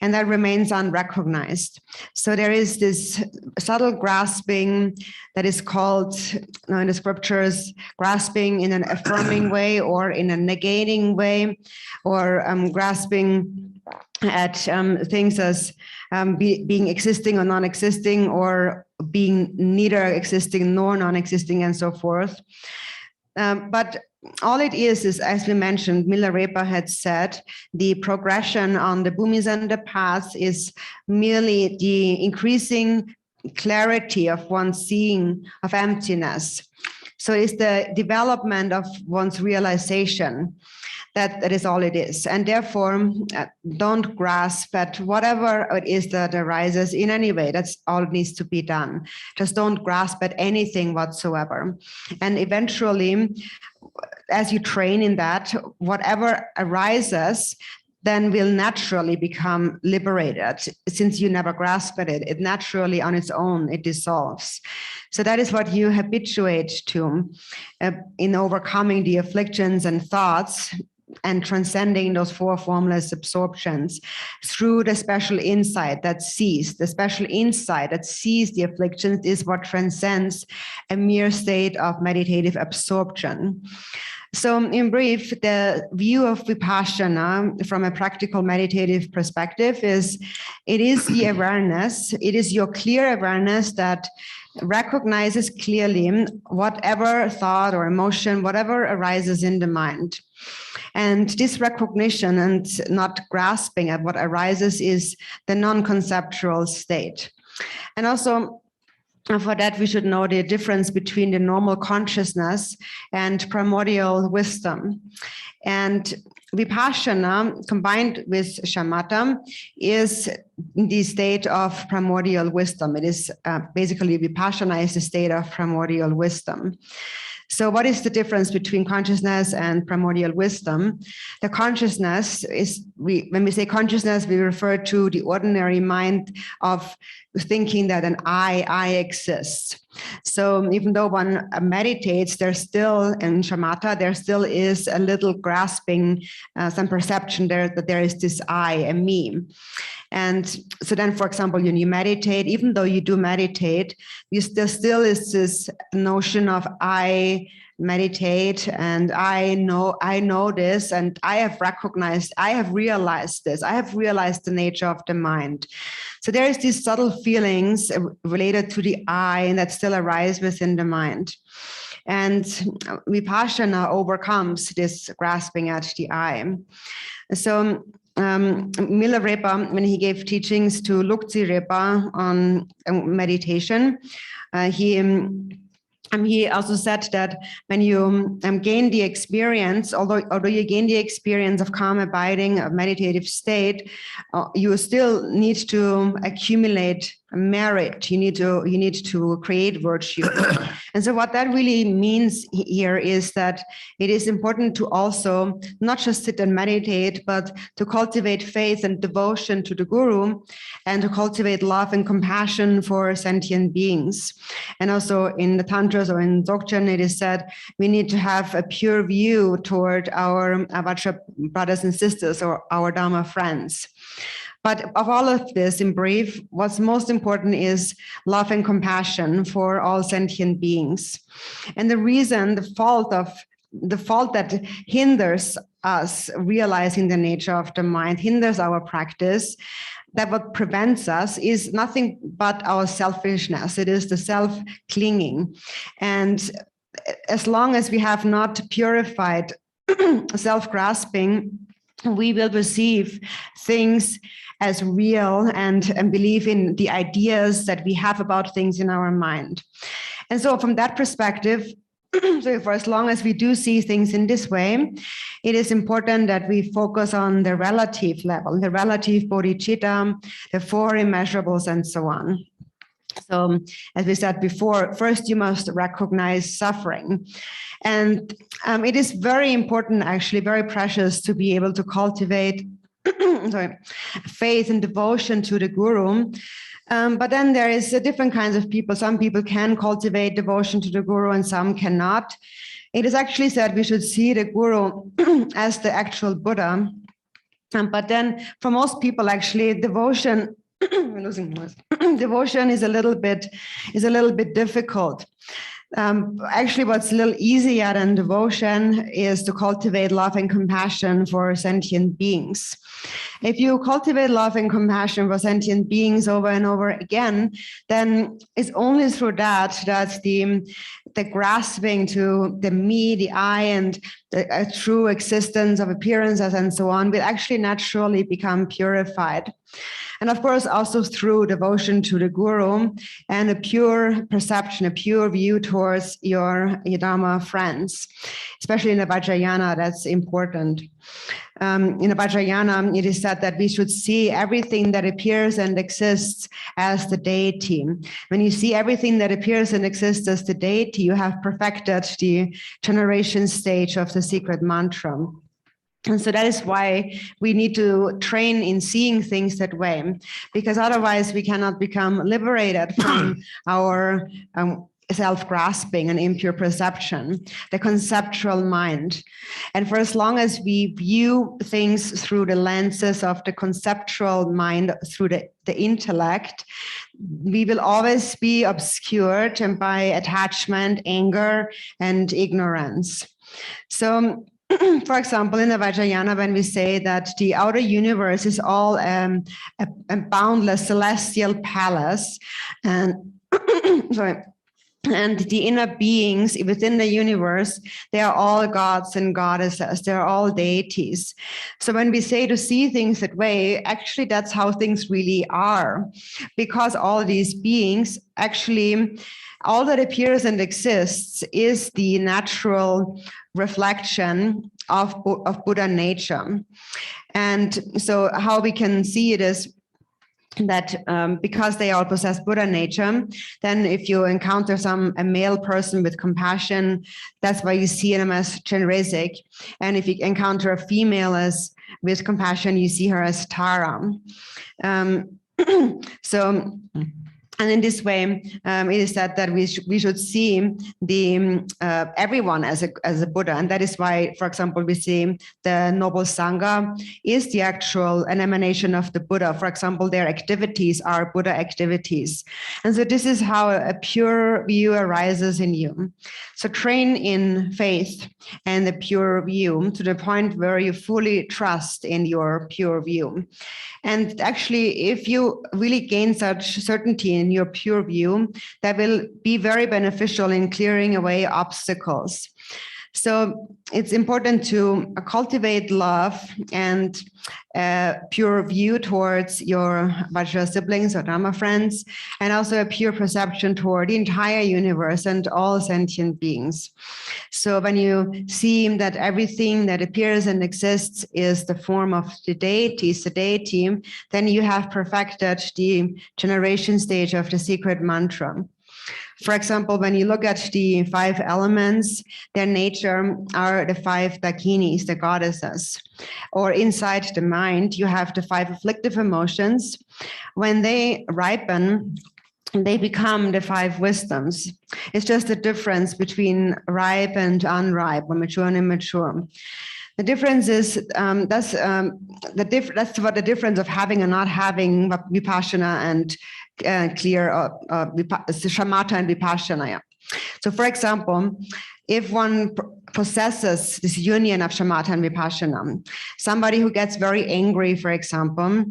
and that remains unrecognized. So there is this subtle grasping that is called in the scriptures, grasping in an affirming way or in a negating way, or grasping at things as being existing or non-existing, or being neither existing nor non-existing, and so forth. But all it is, as we mentioned, Milarepa had said, the progression on the bhumis and the paths is merely the increasing clarity of one's seeing of emptiness. So it's the development of one's realization. That is all it is. And therefore, don't grasp at whatever it is that arises in any way. That's all it needs to be done. Just don't grasp at anything whatsoever. And eventually, as you train in that, whatever arises, then will naturally become liberated. Since you never grasp at it, it naturally on its own, it dissolves. So that is what you habituate to in overcoming the afflictions and thoughts and transcending those four formless absorptions through the special insight that sees. The special insight that sees the afflictions is what transcends a mere state of meditative absorption. So in brief, the view of Vipassana from a practical meditative perspective is, it is the awareness, it is your clear awareness that recognizes clearly whatever thought or emotion, whatever arises in the mind. And this recognition and not grasping at what arises is the non-conceptual state. And also, for that, we should know the difference between the normal consciousness and primordial wisdom. And Vipassana, combined with Shamata, is the state of primordial wisdom. It is basically Vipassana is the state of primordial wisdom. So what is the difference between consciousness and primordial wisdom? The consciousness is, when we say consciousness, we refer to the ordinary mind of thinking that an I exists. So even though one meditates, there's still, in Shamata, there still is a little grasping, some perception there that there is this I, a me. And so then, for example, when you meditate, even though you do meditate, there still is this notion of I meditate and I know this, and I have recognized, I have realized this, I have realized the nature of the mind. So there is these subtle feelings related to the I and that still arise within the mind. And Vipassana overcomes this grasping at the I. So Miller Repa, when he gave teachings to Lukzi Repa on meditation, he also said that when you gain the experience, although you gain the experience of calm abiding, a meditative state, you still need to accumulate merit. You need to create virtue. And so what that really means here is that it is important to also not just sit and meditate, but to cultivate faith and devotion to the Guru, and to cultivate love and compassion for sentient beings. And also in the Tantras or in Dzogchen, it is said we need to have a pure view toward our Vajra brothers and sisters or our Dharma friends. But of all of this, in brief, what's most important is love and compassion for all sentient beings. And the reason, the fault that hinders us realizing the nature of the mind, hinders our practice, that what prevents us is nothing but our selfishness. It is the self-clinging. And as long as we have not purified self-grasping, we will perceive things as real and believe in the ideas that we have about things in our mind. And so from that perspective, so for as long as we do see things in this way, it is important that we focus on the relative level, the relative bodhicitta, the four immeasurables, and so on. So as we said before, first you must recognize suffering. And it is very important, actually very precious, to be able to cultivate faith and devotion to the Guru. But then there is different kinds of people. Some people can cultivate devotion to the Guru and some cannot. It is actually said we should see the Guru as the actual Buddha. But then for most people, actually, devotion devotion is a little bit difficult. Actually, what's a little easier than devotion is to cultivate love and compassion for sentient beings. If you cultivate love and compassion for sentient beings over and over again, then it's only through that the grasping to the me, the I, and the true existence of appearances and so on will actually naturally become purified. And of course, also through devotion to the Guru and a pure perception, a pure view towards your Dharma friends, especially in the Vajrayana, that's important. In the Vajrayana, it is said that we should see everything that appears and exists as the deity. When you see everything that appears and exists as the deity, you have perfected the generation stage of the secret mantra. And so that is why we need to train in seeing things that way, because otherwise we cannot become liberated from our self-grasping and impure perception, the conceptual mind. And for as long as we view things through the lenses of the conceptual mind, through the intellect, we will always be obscured by attachment, anger, and ignorance. So, for example, in the Vajrayana, when we say that the outer universe is all a boundless celestial palace, and sorry, and the inner beings within the universe, they are all gods and goddesses. They're all deities. So when we say to see things that way, actually that's how things really are, because all these beings, actually, all that appears and exists is the natural reflection of Buddha nature. And so how we can see it is that because they all possess Buddha nature, then if you encounter a male person with compassion, that's why you see them as Chenrezig. And if you encounter a female with compassion, you see her as Tara. And in this way, it is said that we should see everyone as a Buddha, and that is why, for example, we see the Noble Sangha is an emanation of the Buddha. For example, their activities are Buddha activities, and so this is how a pure view arises in you. So train in faith and the pure view to the point where you fully trust in your pure view. And actually, if you really gain such certainty in your pure view, that will be very beneficial in clearing away obstacles. So it's important to cultivate love and pure view towards your Vajra siblings or Dharma friends, and also a pure perception toward the entire universe and all sentient beings. So when you see that everything that appears and exists is the form of the deity, then you have perfected the generation stage of the secret mantra. For example, when you look at the 5 elements, their nature are the 5 dakinis, the goddesses. Or inside the mind, you have the 5 afflictive emotions. When they ripen, they become the 5 wisdoms. It's just the difference between ripe and unripe, or mature and immature. The difference is that's what the difference of having and not having Vipassana and Shamata and Vipassana. Yeah. So, for example, if one possesses this union of Shamata and Vipassana, somebody who gets very angry, for example,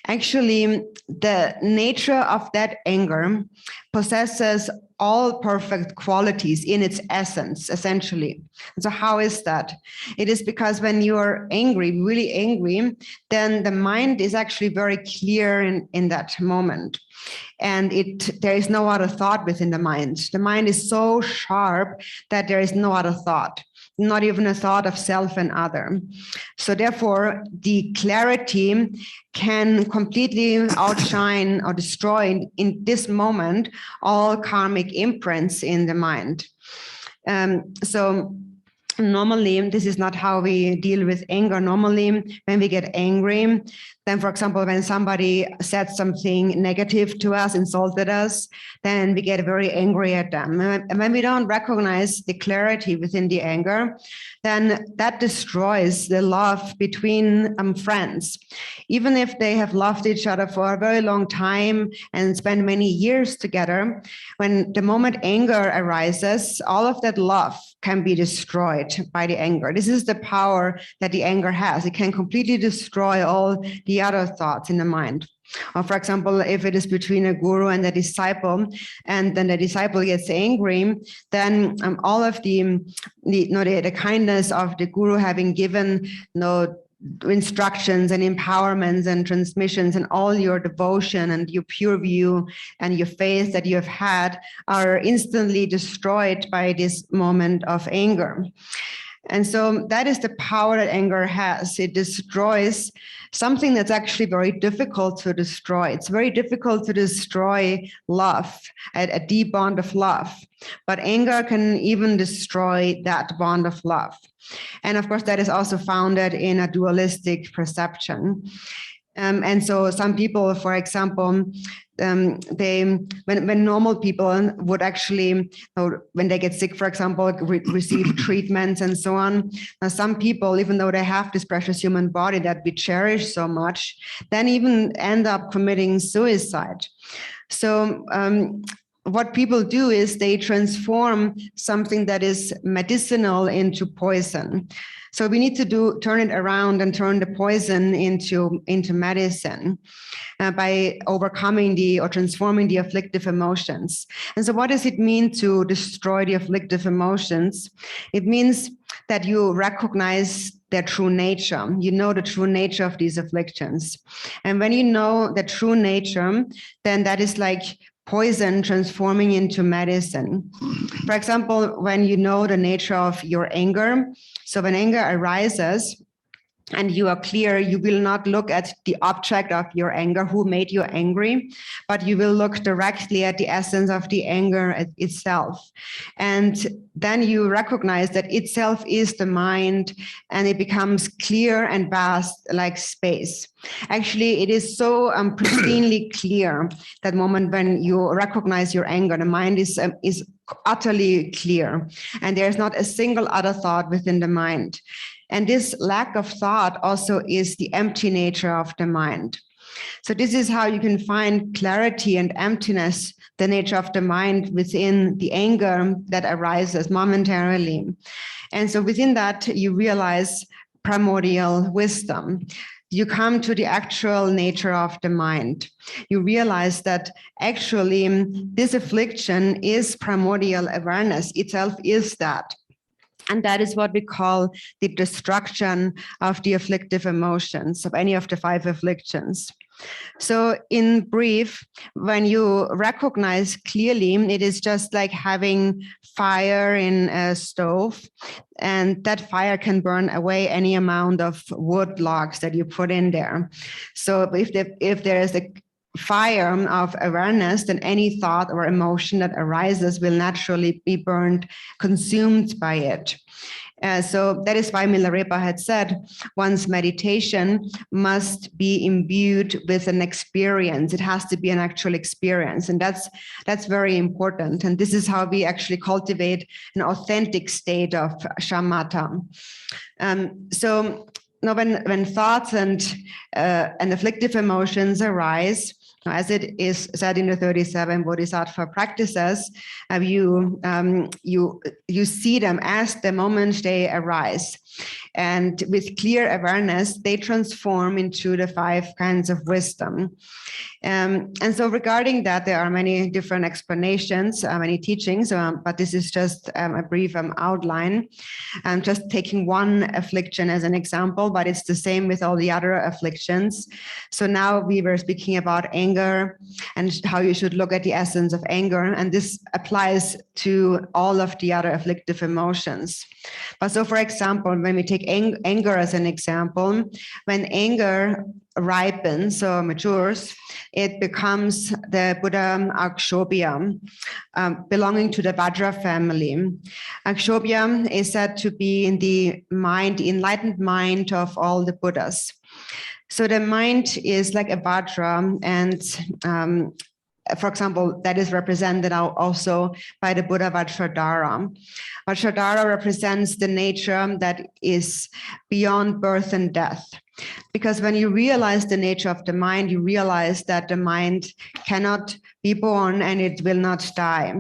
actually the nature of that anger possesses all perfect qualities in its essence, essentially. And so how is that? It is because when you are angry, really angry, then the mind is actually very clear in that moment. And there is no other thought within the mind. The mind is so sharp that there is no other thought, not even a thought of self and other. So therefore, the clarity can completely outshine or destroy in this moment all karmic imprints in the mind. So normally, this is not how we deal with anger. Normally, when we get angry, then, for example, when somebody said something negative to us, insulted us, then we get very angry at them. And when we don't recognize the clarity within the anger, then that destroys the love between friends. Even if they have loved each other for a very long time and spent many years together, when the moment anger arises, all of that love can be destroyed by the anger. This is the power that the anger has. It can completely destroy all the other thoughts in the mind. Or for example, if it is between a guru and a disciple, and then the disciple gets angry, then all of the kindness of the guru having given instructions and empowerments and transmissions, and all your devotion and your pure view and your faith that you have had are instantly destroyed by this moment of anger. And so that is the power that anger has. It destroys something that's actually very difficult to destroy. It's very difficult to destroy love, a deep bond of love. But anger can even destroy that bond of love. And of course, that is also founded in a dualistic perception. And so some people, for example, when normal people would actually, when they get sick, for example, receive treatments and so on. Now, some people, even though they have this precious human body that we cherish so much, then even end up committing suicide. So what people do is they transform something that is medicinal into poison. So we need to turn it around and turn the poison into medicine by overcoming or transforming the afflictive emotions. And so what does it mean to destroy the afflictive emotions? It means that you recognize their true nature. You know the true nature of these afflictions. And when you know the true nature, then that is like poison transforming into medicine. For example, when you know the nature of your anger, so when anger arises and you are clear, you will not look at the object of your anger, who made you angry, but you will look directly at the essence of the anger itself. And then you recognize that itself is the mind, and it becomes clear and vast like space. Actually, it is so pristinely clear, that moment when you recognize your anger, the mind is utterly clear, and there's not a single other thought within the mind. And this lack of thought also is the empty nature of the mind. So this is how you can find clarity and emptiness, the nature of the mind within the anger that arises momentarily. And so within that, you realize primordial wisdom. You come to the actual nature of the mind. You realize that actually this affliction is primordial awareness. Itself is that. And that is what we call the destruction of the afflictive emotions, of any of the 5 afflictions. So in brief, when you recognize clearly, it is just like having fire in a stove, and that fire can burn away any amount of wood logs that you put in there. So if there is a fire of awareness, then any thought or emotion that arises will naturally be burned, consumed by it. So that is why Milarepa had said, one's meditation must be imbued with an experience. It has to be an actual experience. And that's very important. And this is how we actually cultivate an authentic state of Shamata. So now when thoughts and afflictive emotions arise, as it is said in the 37 Bodhisattva practices, you see them as the moment they arise. And with clear awareness, they transform into the 5 kinds of wisdom. And so regarding that, there are many different explanations, many teachings, but this is just a brief outline. I'm just taking one affliction as an example, but it's the same with all the other afflictions. So now we were speaking about anger and how you should look at the essence of anger. And this applies to all of the other afflictive emotions. But so, for example, when we take anger as an example, when anger ripens or matures, it becomes the Buddha Akshobhya, belonging to the Vajra family. Akshobhya is said to be in the mind, the enlightened mind of all the Buddhas. So the mind is like a Vajra, and for example, that is represented also by the Buddha Vajradhara. Vajradhara represents the nature that is beyond birth and death. Because when you realize the nature of the mind, you realize that the mind cannot be born and it will not die.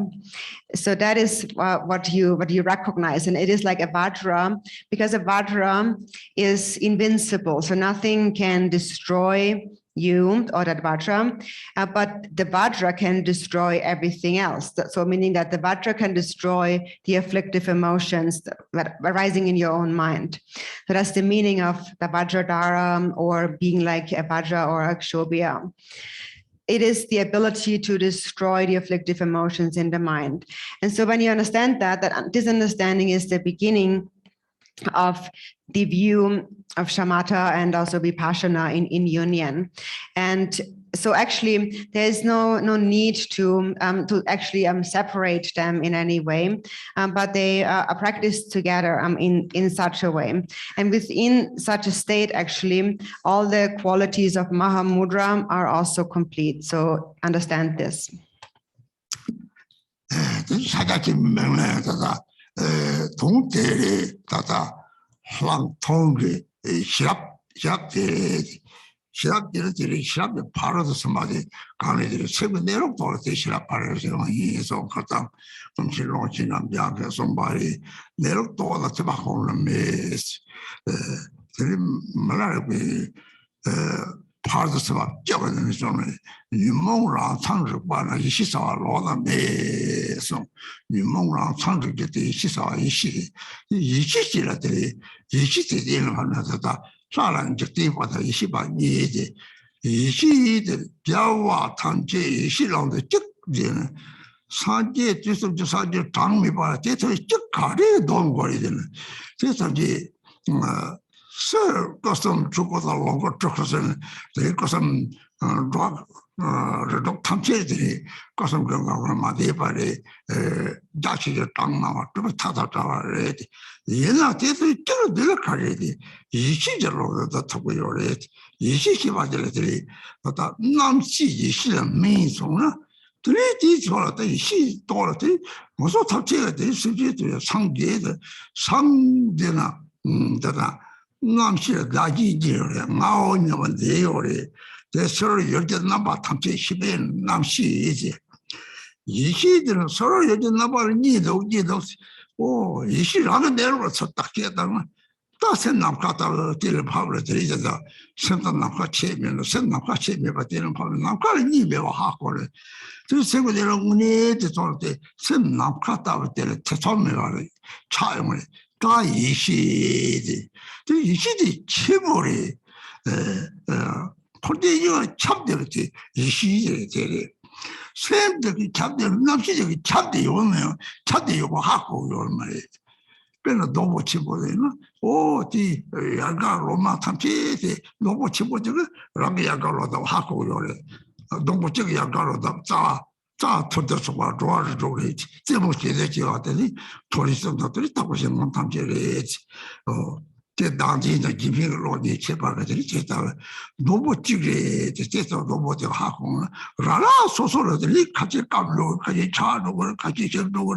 So that is what you recognize. And it is like a Vajra, because a Vajra is invincible. So nothing can destroy you or that Vajra, but the Vajra can destroy everything else. So meaning that the Vajra can destroy the afflictive emotions that are arising in your own mind. So that's the meaning of the Vajradhara, or being like a Vajra or Akshobhya. It is the ability to destroy the afflictive emotions in the mind. And so when you understand that this understanding is the beginning of the view of Shamata and also Vipassana in union. And so actually there's no need to actually separate them in any way, but they are practiced together in such a way. And within such a state, actually, all the qualities of Mahamudra are also complete. So understand this. 시랍들이 시랍에 바로도 서마디 강의들이 최근 내로 돌아대 시랍 바로서 이서 갔다 좀 실로 지난 비하게 somebody 내로 돌아 저 바꾸는 메스 들이 말하기 바로도 서마 저거는 좀 유몽랑 창조관의 시사와 로다 메서 유몽랑 창조게 시사와 이시지라들이 이시지는 하나다 사람 적대보다 20만 이시들 벼와 탐제 이시랑의 적되는 산제 주소 사제 장미바 대체 적 가래 동거리 되는 세상에 서 것은 죽고도 longo 쪽에서는 그 것은 로 탐제들이 것은 그런 마대발에 자식의 땅나와 좀 타다다래 얘나 대체 저 내려가래지 이 시절로 더 타고요래 이 시기마들이 또 남시 시는 민송나 들이 저러다 이 도라들 무슨 탑재가 될 수지도 상계의 상대나 다다 남시의 가지지를 나오면 돼요래 서로 여기 남바 탐제 10에 남시이지 이 시들은 서로 여기 남바를 니도 오 이시라는 내로 쳤다 깨다면 다른 남가다 될 밥을 드리자다 선단 남가 체면은 선남가 체면 받는 밥을 남가를 니베와 하고를 그 세고대로 운에도 돌때 선남가다 될 처음에 차용을 다 이시지 그 이시지 체벌이 콜대이가 참되었지 이시지 되리 샘들이 참되는 남시적이 참되요 오면 참되요 하고 요 말이야 그래서 너무 치보되나 어디 약간 로마 탐지에 너무 치보지가 랑게 약간로도 하고 요래 너무 저기 약간로도 자 터져서 와 좋아를 좋게 제목 제대지 하더니 토리선들이 타고서 탐지를 제 당진의 기능으로 이 제발들이 제가 너무 찌게 제가 너무 저 하고 라라 소소들이 같이 까불고 같이 차놓고 같이 저놓고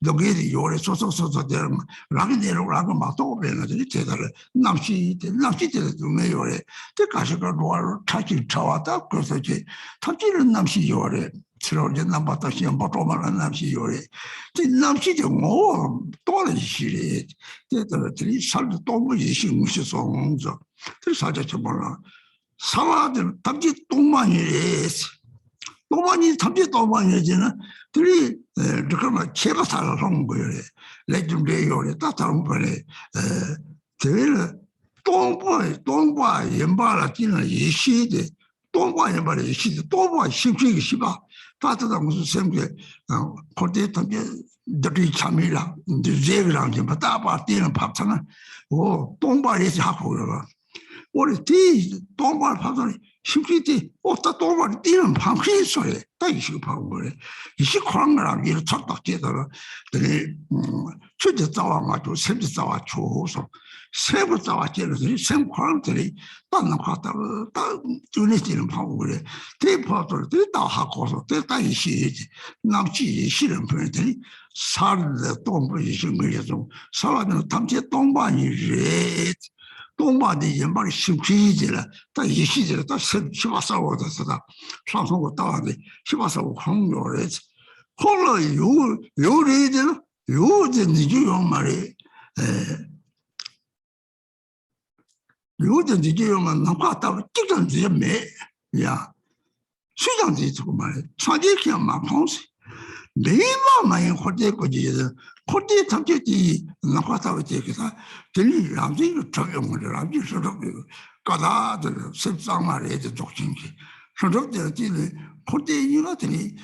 너게리 요래 소소소소 되는 라게 내려라고 막도 배너들이 제가 남시들 좀 요래 그 가시가 노를 같이 차왔다 그래서 제 탑지는 남시 요래 들어오지 남봤다 시험 보고만 남시 요래 제 남시죠 뭐 또는 시리 제들이 살도 너무 이식무시 송저 그 사자처 몰라 사와들 탐지 똥만이래서 똥만이 탐지 똥만이지는 들이 그러면 제가 살아온 거예요 레전드 요래 따뜻한 거래 대를 똥과 연발아 뛰는 이 시대 똥과 연발이 이 시대 똥과 심취기 시바 따뜻한 무슨 생계 거기에 탐지 들이 참이라 제그랑 좀 따봐 뛰는 밥상은 오 똥발이 하고 그러고 우리 뒤 똥발 밥상이 심취지 어따 똥발이 뛰는 방식이 있어요 다 이식하고 그래 이식하는 거랑 이렇게 착딱 제다가 들이 최저 싸워가지고 샘지 싸워 줘서 세부 싸워 제들이 샘과들이 땅나 갔다가 딱 눈에 띄는 방법 그래 대파들이 다 하고서 다 이식이지 남지 싫은 분들이 살을 똥발이 있는 거에서 살아는 탐지 똥발이래 똥발이 연발이 심취지라 다 이식이라 다 시바싸워서다 상송고 따왔는데 시바싸고 공요래 홀로 요래들 요즘 이요 말이 요즘 이요만 남과다 찍던지 매야 수장지 주고 말이 차지기만 막 통시 매만만이 호대거지 호대 탐지지 남과다 되게다 들리 남지 적용을 남지 서로 가다들 습상 말에 이제 적신기 서로들 뒤에 호대이가 되니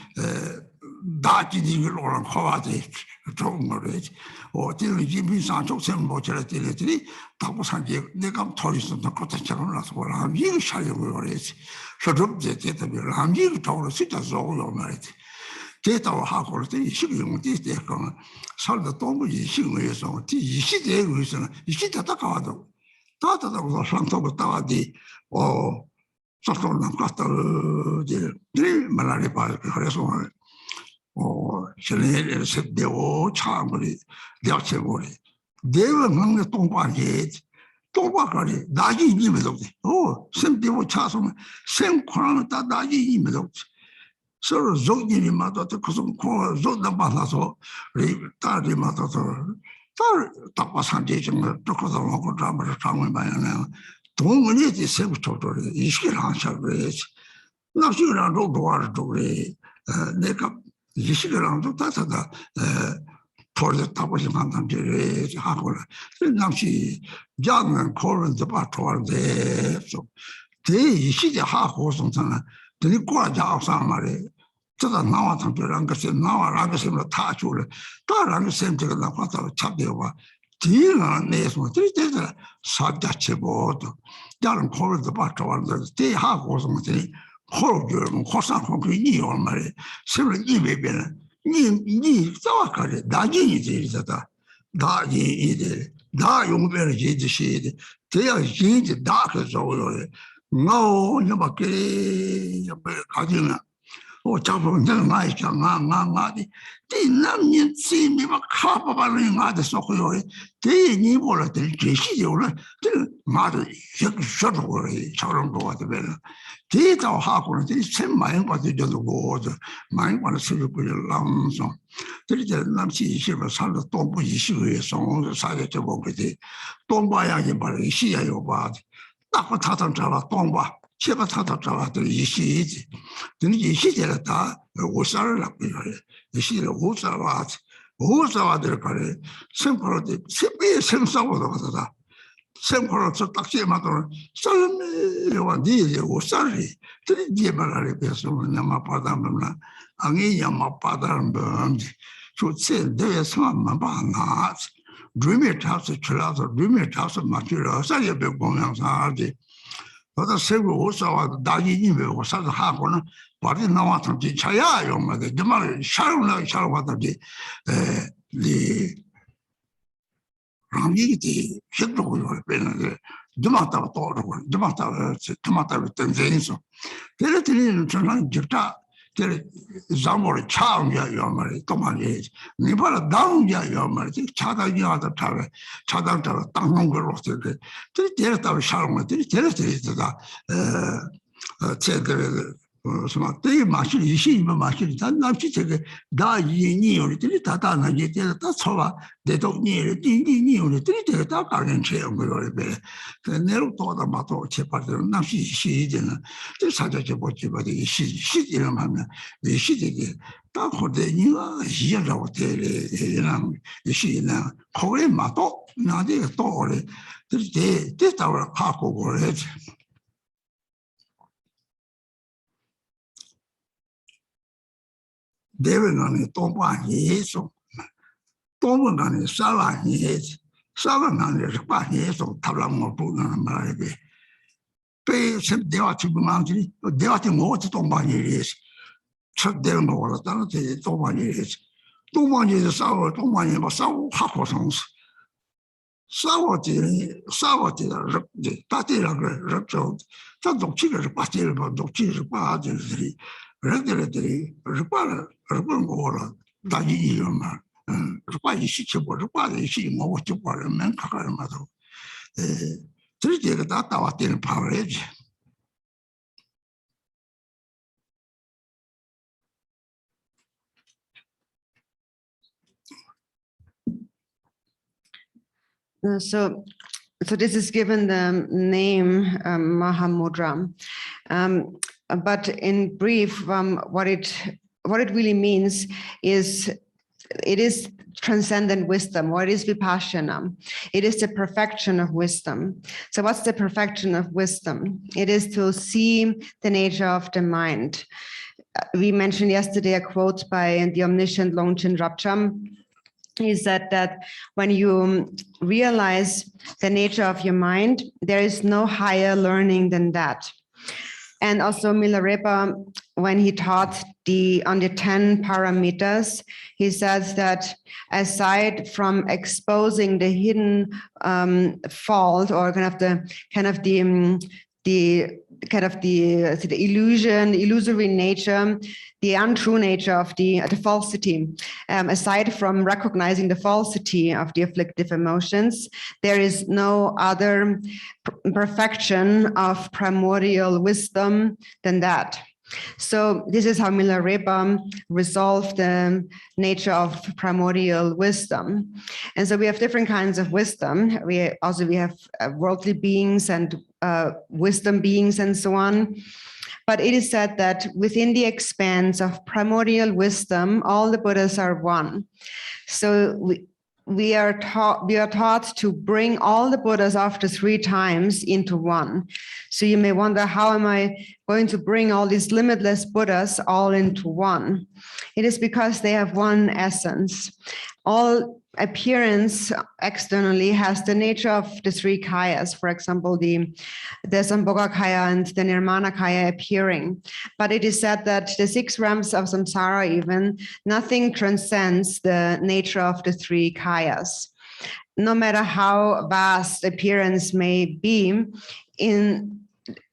다지는 거랑 화와지 좋은 거래지. 어디는 김빈상 쪽선 못 지라들이 다고 산지 내가 토리스도 거쳐처럼 나서 보라. 이거 샤려고 그래지. 저럽제 대답을 함이 저로 진짜 좋아요 말이지. 대답을 하고 그랬더니 시기용 뒤에 거는 살다 동무지 시기에서 뒤 시대에 의해서는 이 시대 다 가도 다다다고 상토고 따와디 소소는 갔다 이제 늘 말하려 봐. 그래서 전에 sep대오 차물이 대학체고리 내가 먹는 똥바지 똥바가리 나지 이미도 sep대오 차서면 생코는 다 나지 이미도 서로 종인이 맞아도 그선 코 존나 받아서 딸이 맞아서 딸 답과 산지 정말 조금도 먹고 잠을 잠을 봐야는 동문이 세부 조절이 이식을 하셔 그래야지 나시랑 로도와를 그래 내가 이식이랑도 다다다 토르다고 생각한다는데 하고 남시 장은 코르도 바토는데 대 시대 하고 송선은 되게 과자상 말이 저다 나와서 그런 것이 나와라는 것을 다 줄을 다라는 생각이 나와서 잡혀와 뒤는 내서 들이대서 사자체보도 다른 코르도 바토는데 대 하고 송선이 코르교는 코상하고 이 얼마에 세월 이베베는 니 싸워가래 나중에 되리다 나중에 나 용변을 제듯이 돼야 진짜 다 그저요 나오 녀밖에 가지나 잡으면 내가 많이 장가가디 뒤남년 심이 막 카바바는 마다 쏘고요 대니 몰라 될 제시요는 마다 저거를 저런 거 같아 대다 하고는 참 많이 받으려도 많이 받을 수 있고 남성 들이제 남치 이시를 살도 동부 이시에서 사회적 보게 동바야기 말이 시야요 봐 딱 타던 잡아 동바 제가 타던 잡아도 이시지 근데 이시제가 다 오사를 갖고 이 시를 오사와들 거래 생포로도 세비의 생사보다 가다 생포로 저 딱지에 맞도록 썰매와 니에 오사리 들이 말하래 배서 냐마 받아면 angin yang mapadar bamji chu tse de sama ba na dream house chula dream house ma chula sa ye be gong yang sa de da se wo sa wa da yi ni be wo sa ha ko na ba de na wa tan ji cha ya yo ma de ma sha na sha wa da de li ramyi de hit ro yo be na de dumata to ro dumata ten zenso tele tele chuna jita zamor 차음이야 요 말이 또 말이 니발 다운이야 요 말이 차단이 와서 차단자로 땅는 걸로 되게 데려다 샤롱을 데려다 제대로 뭐 되게 마실 이시면 마실 단 남치 되게 다 이니 우리들이 다 나게 되다 쳐봐 내도 니 우리들이 되게 다 가는 체험 거를 배 내로 또다 맞도 제발대로 남치 이시되는 그 사자제 보지 봐도 이시이름 하면 이시되게 딱 거대니가 이해라고 되는 이시나 거기에 맞도 나한테 또 그래 됐다고 하고 그래 대변간에 동반이에서 동반간에 사랑이에서 사랑간에 바니에서 탈랑을 보는 말에 배sem 대화팀 망들이 대화팀 모두 동반이에서 첫 대는 거라 다른 데 동반이에서 동반이에서 동반이 뭐 싸워 하고 성스 싸워지 다들라고 그랬죠 저 독치를 빠지를 빠지들이 그들이日本거라 다니기만日本시켜보日本시 뭐 저거는 가가마도 저기가 다 왔다는 파워지 So this is given the name Mahamudra, but in brief, what it really means is it is transcendent wisdom, or it is Vipassana. It is the perfection of wisdom. So what's the perfection of wisdom? It is to see the nature of the mind. we mentioned yesterday a quote by the omniscient Longchen Rabcham. He said that when you realize the nature of your mind, there is no higher learning than that. And also Milarepa, when he taught on the 10 parameters, he says that aside from exposing the hidden fault or the illusion, the illusory nature, the untrue nature of the falsity. Aside from recognizing the falsity of the afflictive emotions, there is no other perfection of primordial wisdom than that. So this is how Milarepa resolved the nature of primordial wisdom. And so we have different kinds of wisdom. We have worldly beings and wisdom beings and so on. But it is said that within the expanse of primordial wisdom, all the Buddhas are one. So we are taught to bring all the Buddhas after 3 times into one. So you may wonder, how am I going to bring all these limitless Buddhas all into one? It is because they have one essence. All appearance externally has the nature of the 3 kayas, for example, the Sambhoga kaya and the Nirmana kaya appearing. But it is said that the 6 realms of samsara, even, nothing transcends the nature of the 3 kayas. No matter how vast appearance may be,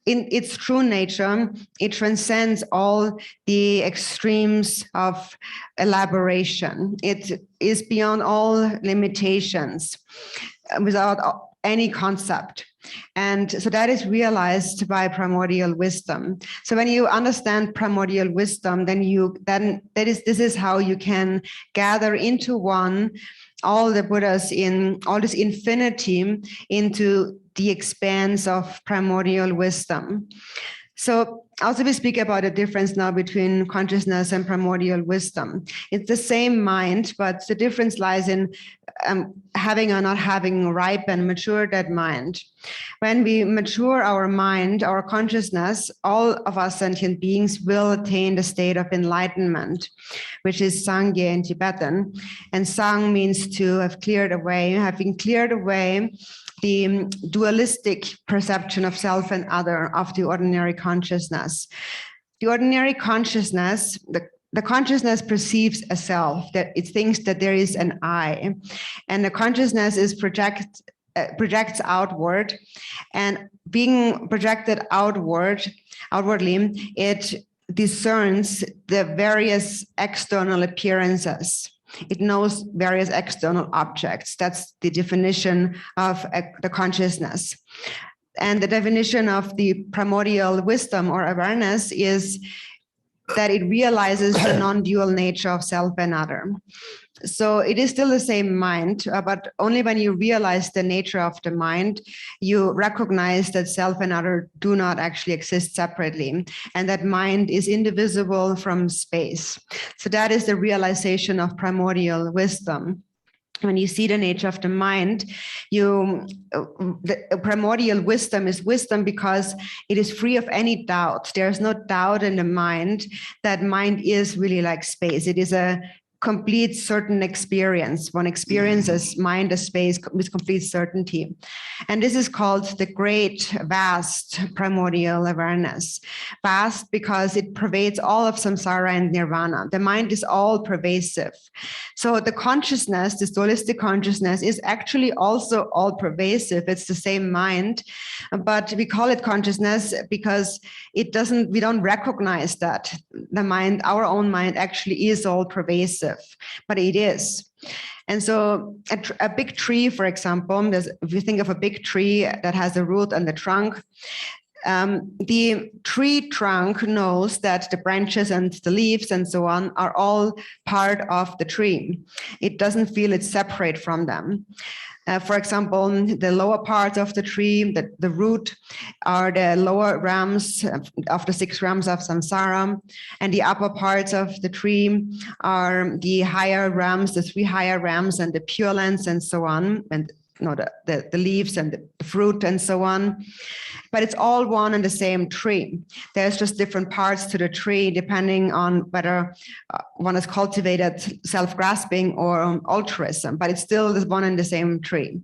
in its true nature, it transcends all the extremes of elaboration. It is beyond all limitations, without any concept. And so that is realized by primordial wisdom. So when you understand primordial wisdom, this is how you can gather into one all the Buddhas in all this infinity into the expanse of primordial wisdom. So also we speak about the difference now between consciousness and primordial wisdom. It's the same mind, but the difference lies in having or not having ripened, matured that mind. When we mature our mind, our consciousness, all of us sentient beings will attain the state of enlightenment, which is Sangye in Tibetan. And Sang means to have cleared away, having cleared away the dualistic perception of self and other of the ordinary consciousness. The ordinary consciousness, the consciousness perceives a self, that it thinks that there is an I, and the consciousness is projects outward, and being projected outwardly, it discerns the various external appearances. It knows various external objects. That's the definition of the consciousness. And the definition of the primordial wisdom or awareness is that it realizes the non-dual nature of self and other. So it is still the same mind, but only when you realize the nature of the mind, you recognize that self and other do not actually exist separately, and that mind is indivisible from space. So that is the realization of primordial wisdom. When you see the nature of the mind, the primordial wisdom is wisdom because it is free of any doubt. There's no doubt in the mind that mind is really like space. It is a complete certain experience. One experiences mind as space with complete certainty. And this is called the great, vast primordial awareness. Vast because it pervades all of samsara and nirvana. The mind is all pervasive. So the consciousness, this dualistic consciousness, is actually also all pervasive. It's the same mind, but we call it consciousness because we don't recognize that the mind, our own mind, actually is all pervasive, but it is. And so a big tree, for example, if you think of a big tree that has a root and the trunk, the tree trunk knows that the branches and the leaves and so on are all part of the tree. It doesn't feel it's separate from them. For example, the lower parts of the tree, the root, are the lower realms of the 6 realms of samsara, and the upper parts of the tree are the higher realms, the 3 higher realms, and the pure lands and so on, and the leaves and the fruit and so on. But it's all one and the same tree. There's just different parts to the tree depending on whether one is cultivated self-grasping or altruism, but it's still this one and the same tree.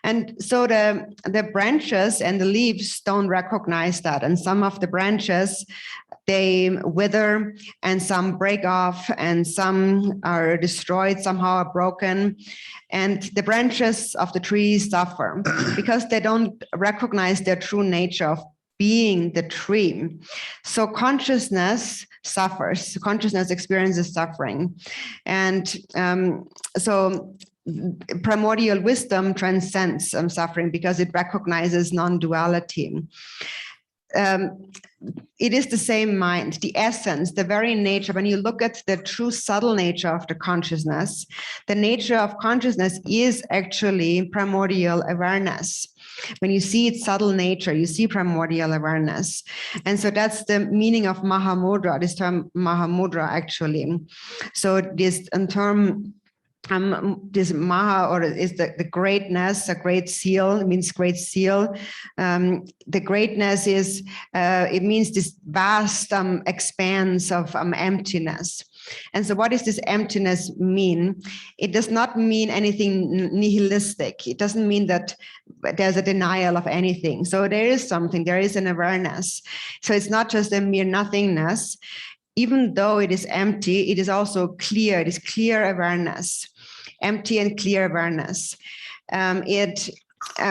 And so the branches and the leaves don't recognize that. And some of the branches, they wither and some break off and some are destroyed, somehow are broken. And the branches of the trees suffer because they don't recognize their true nature of being the tree. So consciousness suffers, consciousness experiences suffering. And so primordial wisdom transcends suffering because it recognizes non-duality. It is the same mind, the essence, the very nature. When you look at the true subtle nature of the consciousness, the nature of consciousness is actually primordial awareness. When you see its subtle nature, you see primordial awareness. And so that's the meaning of Mahamudra, this term Mahamudra actually. So this term, this Maha, or is the greatness, a great seal, it means great seal. The greatness is, it means this vast expanse of emptiness. And so what does this emptiness mean? It does not mean anything nihilistic. It doesn't mean that there's a denial of anything. So there is something, there is an awareness. So it's not just a mere nothingness. Even though it is empty, it is also clear, it is clear awareness. Empty and clear awareness. It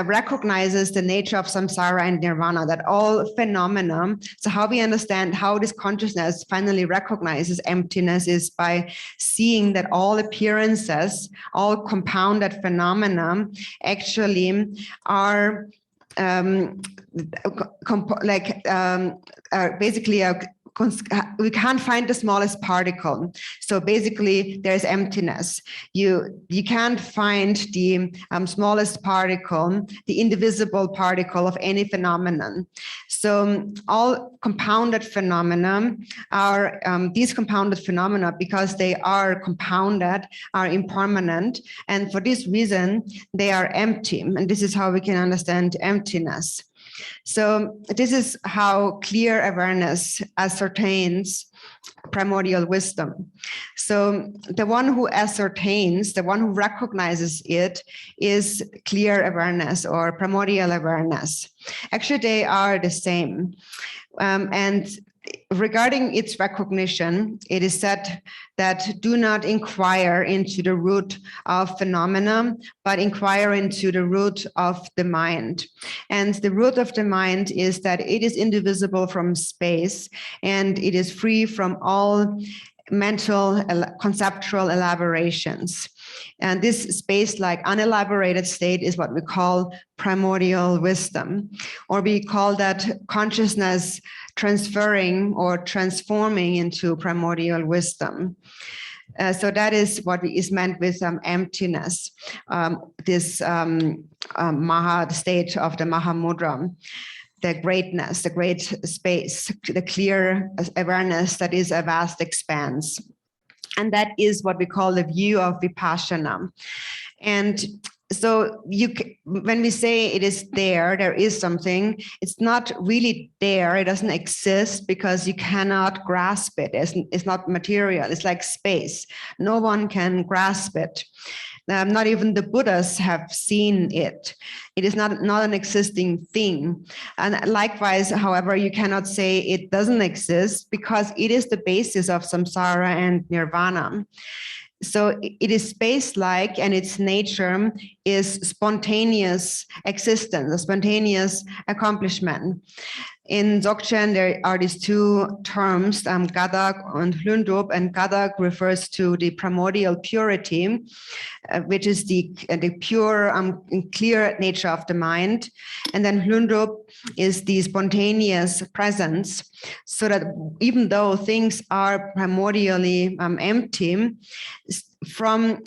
recognizes the nature of samsara and nirvana, that all phenomena. So how we understand how this consciousness finally recognizes emptiness is by seeing that all appearances, all compounded phenomena actually are basically we can't find the smallest particle. So basically there's emptiness. You can't find the smallest particle, the indivisible particle of any phenomenon. So all compounded phenomena are, these compounded phenomena, because they are compounded, are impermanent. And for this reason, they are empty. And this is how we can understand emptiness. So this is how clear awareness ascertains primordial wisdom. So the one who ascertains, the one who recognizes it, is clear awareness or primordial awareness. Actually, they are the same. And regarding its recognition, it is said that do not inquire into the root of phenomena, but inquire into the root of the mind. And the root of the mind is that it is indivisible from space, and it is free from all mental conceptual elaborations. And this space-like unelaborated state is what we call primordial wisdom, or we call that consciousness transferring or transforming into primordial wisdom. So that is what is meant with emptiness, this Maha state of the Mahamudra, the greatness, the great space, the clear awareness that is a vast expanse. And that is what we call the view of Vipassana. And so when we say it is there is something, it's not really there, it doesn't exist because you cannot grasp it. It's not material, it's like space. No one can grasp it. Not even the Buddhas have seen it. It is not an existing thing. And likewise, however, you cannot say it doesn't exist because it is the basis of samsara and nirvana. So it is space-like, and its nature is spontaneous existence, a spontaneous accomplishment. In Dzogchen, there are these two terms, Gadak and Hlundup, and Gadak refers to the primordial purity, which is the pure, clear nature of the mind. And then Hlundup is the spontaneous presence, so that even though things are primordially empty,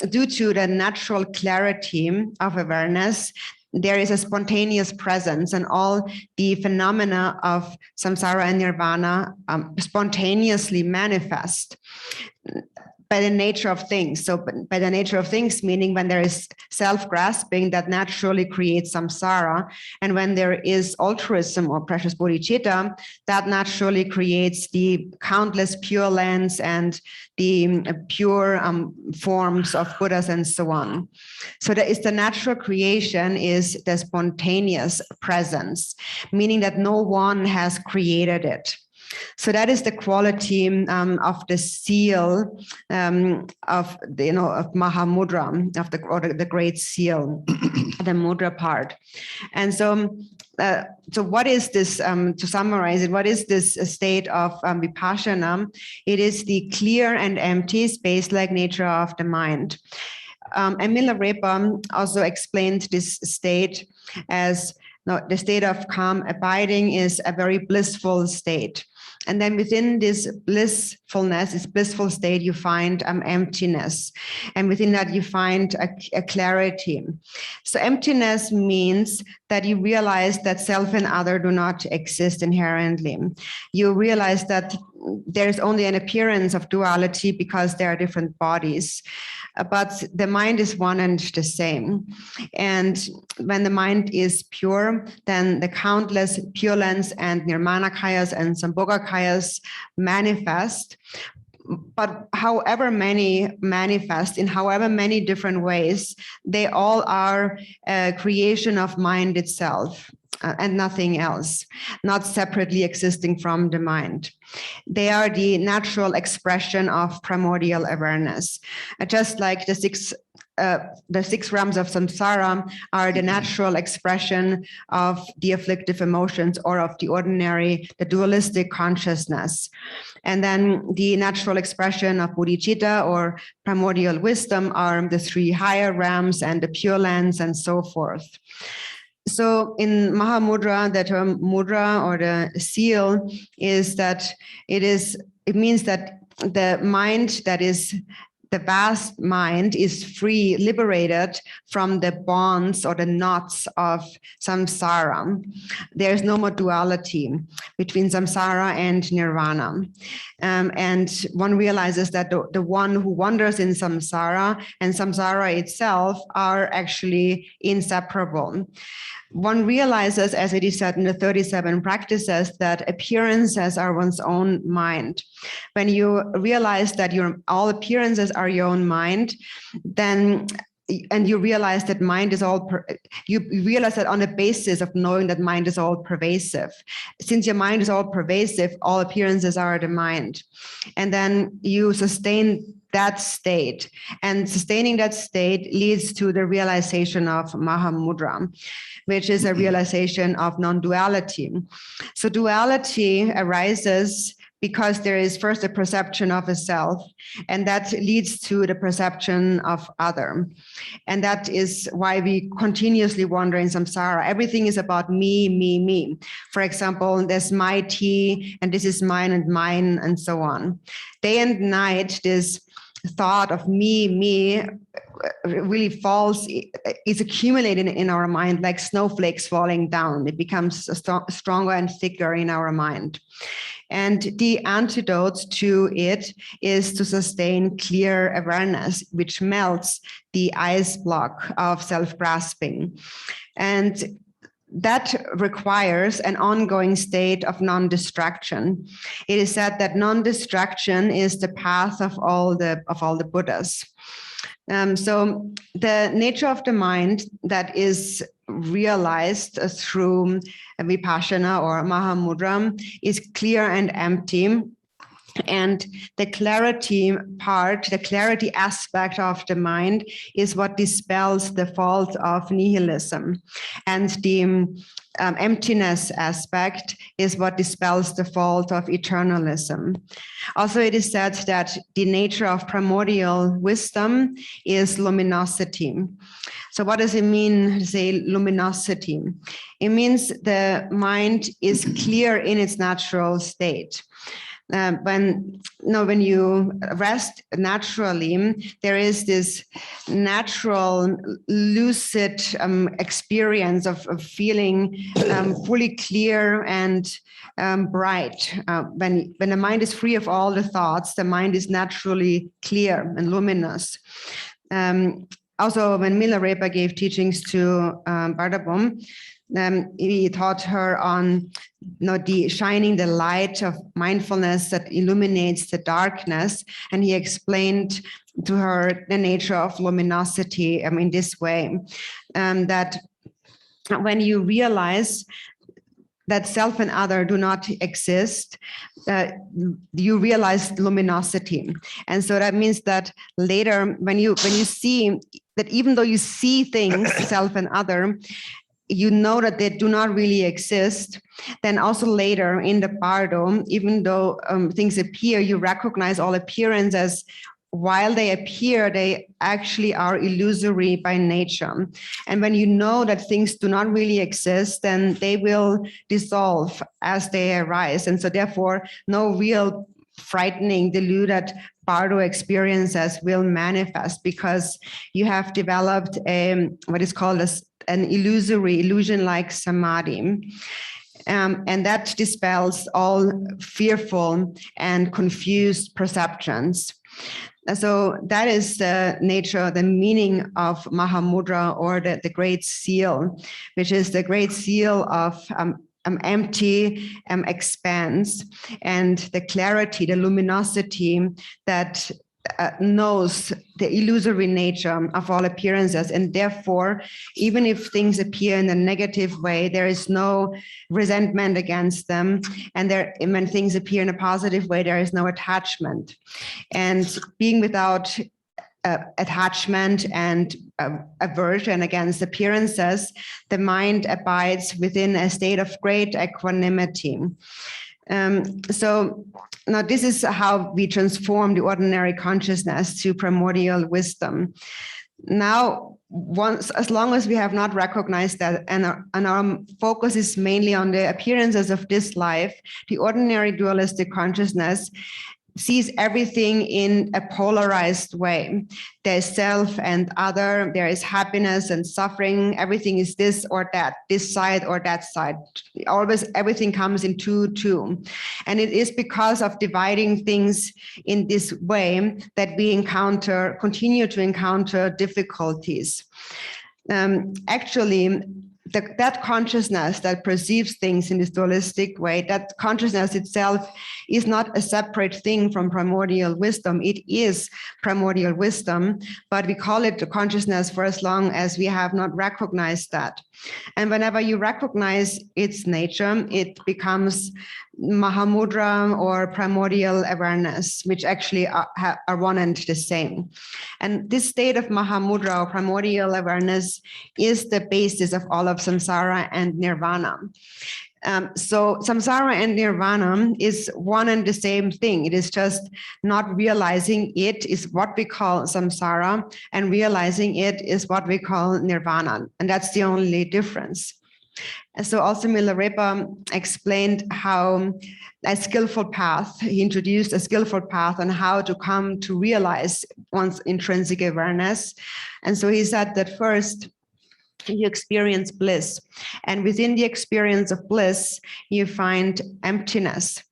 due to the natural clarity of awareness, there is a spontaneous presence, and all the phenomena of samsara and nirvana spontaneously manifest. by the nature of things. So by the nature of things, meaning when there is self-grasping, that naturally creates samsara. And when there is altruism or precious bodhicitta, that naturally creates the countless pure lands and the pure forms of Buddhas and so on. So that is the natural creation is the spontaneous presence, meaning that no one has created it. So that is the quality of the seal of Mahamudra, of the great seal, the mudra part. And so, so what is this? To summarize it, what is this state of Vipassana? It is the clear and empty, space-like nature of the mind. Million Ami also explained this state as the state of calm abiding is a very blissful state. And then within this blissfulness, this blissful state, you find emptiness. And within that, you find a clarity. So emptiness means that you realize that self and other do not exist inherently. You realize that there's only an appearance of duality because there are different bodies. But the mind is one and the same. And when the mind is pure, then the countless Pure Lands and Nirmanakayas and Sambhogakayas manifest. But however many manifest in however many different ways, they all are a creation of mind itself. And nothing else, not separately existing from the mind. They are the natural expression of primordial awareness. Just like the six realms of samsara are the natural expression of the afflictive emotions or of the ordinary, the dualistic consciousness. And then the natural expression of bodhicitta or primordial wisdom are the three higher realms and the Pure Lands and so forth. So in Mahamudra, the term mudra or the seal is that it means that the mind that is the vast mind is free, liberated from the bonds or the knots of samsara. There's no more duality between samsara and nirvana. And one realizes that the one who wanders in samsara and samsara itself are actually inseparable. One realizes, as it is said in the 37 practices, that appearances are one's own mind. When you realize that all appearances are your own mind, then and you realize that mind is all, you realize that on the basis of knowing that mind is all pervasive. Since your mind is all pervasive, all appearances are the mind. And then you sustain that state, and sustaining that state leads to the realization of Mahamudra, which is a realization of non-duality. So duality arises because there is first a perception of a self, and that leads to the perception of other. And that is why we continuously wander in samsara. Everything is about me, me, me. For example, there's my tea, and this is mine and mine, and so on. Day and night, this thought of me really falls, is accumulated in our mind like snowflakes falling down. It becomes stronger and thicker in our mind. And the antidote to it is to sustain clear awareness, which melts the ice block of self-grasping. And that requires an ongoing state of non-distraction. It is said that non-distraction is the path of all the Buddhas. So the nature of the mind that is realized through Vipassana or Mahamudra is clear and empty. And the clarity part, the clarity aspect of the mind is what dispels the fault of nihilism. And the emptiness aspect is what dispels the fault of eternalism. Also, it is said that the nature of primordial wisdom is luminosity. So what does it mean to say luminosity? It means the mind is clear in its natural state. when you rest naturally, there is this natural lucid experience of feeling fully clear and bright. When the mind is free of all the thoughts, the mind is naturally clear and luminous. Also, when Milarepa gave teachings to Bardabum, he taught her on shining the light of mindfulness that illuminates the darkness, and he explained to her the nature of luminosity in this way, that when you realize that self and other do not exist, you realize luminosity. And so that means that later, when you see that even though you see things, self and other, you know that they do not really exist, then also later in the bardo, even though things appear, you recognize all appearances. While they appear, they actually are illusory by nature. And when you know that things do not really exist, then they will dissolve as they arise. And so therefore, no real frightening, deluded bardo experiences will manifest, because you have developed what is called an illusion-like samadhi. And that dispels all fearful and confused perceptions. So that is the nature, the meaning of Mahamudra, or the Great Seal, which is the Great Seal of empty expanse, and the clarity, the luminosity that knows the illusory nature of all appearances. And therefore, even if things appear in a negative way, there is no resentment against them. And when things appear in a positive way, there is no attachment. And being without attachment and aversion against appearances, the mind abides within a state of great equanimity. So now this is how we transform the ordinary consciousness to primordial wisdom. Now, as long as we have not recognized that, and our focus is mainly on the appearances of this life, the ordinary dualistic consciousness sees everything in a polarized way. There's self and other, there is happiness and suffering, everything is this or that, this side or that side. Always everything comes in two. And it is because of dividing things in this way that we continue to encounter difficulties. Actually, that consciousness that perceives things in this dualistic way, that consciousness itself is not a separate thing from primordial wisdom. It is primordial wisdom, but we call it the consciousness for as long as we have not recognized that. And whenever you recognize its nature, it becomes Mahamudra, or primordial awareness, which actually are one and the same. And this state of Mahamudra, or primordial awareness, is the basis of all of samsara and nirvana. So samsara and nirvana is one and the same thing. It is just not realizing it is what we call samsara, and realizing it is what we call nirvana. And that's the only difference. And so also Milarepa explained how a skillful path, he introduced a skillful path on how to come to realize one's intrinsic awareness. And so he said that first, you experience bliss. And within the experience of bliss, you find emptiness.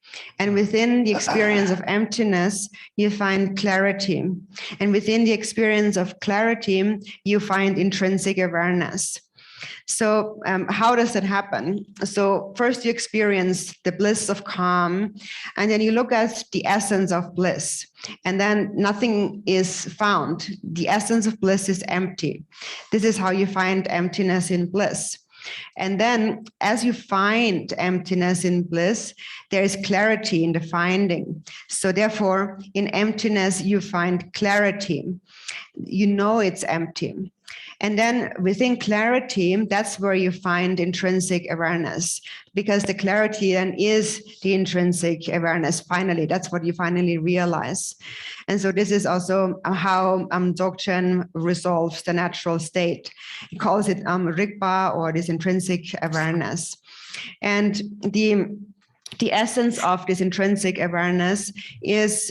And within the experience of emptiness, you find clarity. And within the experience of clarity, you find intrinsic awareness. So how does that happen? So first you experience the bliss of calm, and then you look at the essence of bliss, and then nothing is found. The essence of bliss is empty. This is how you find emptiness in bliss. And then as you find emptiness in bliss, there is clarity in the finding. So therefore, in emptiness, you find clarity. You know it's empty. And then within clarity, that's where you find intrinsic awareness, because the clarity then is the intrinsic awareness. Finally, that's what you finally realize. And so this is also how Dzogchen resolves the natural state. He calls it Rigpa, or this intrinsic awareness. And the essence of this intrinsic awareness is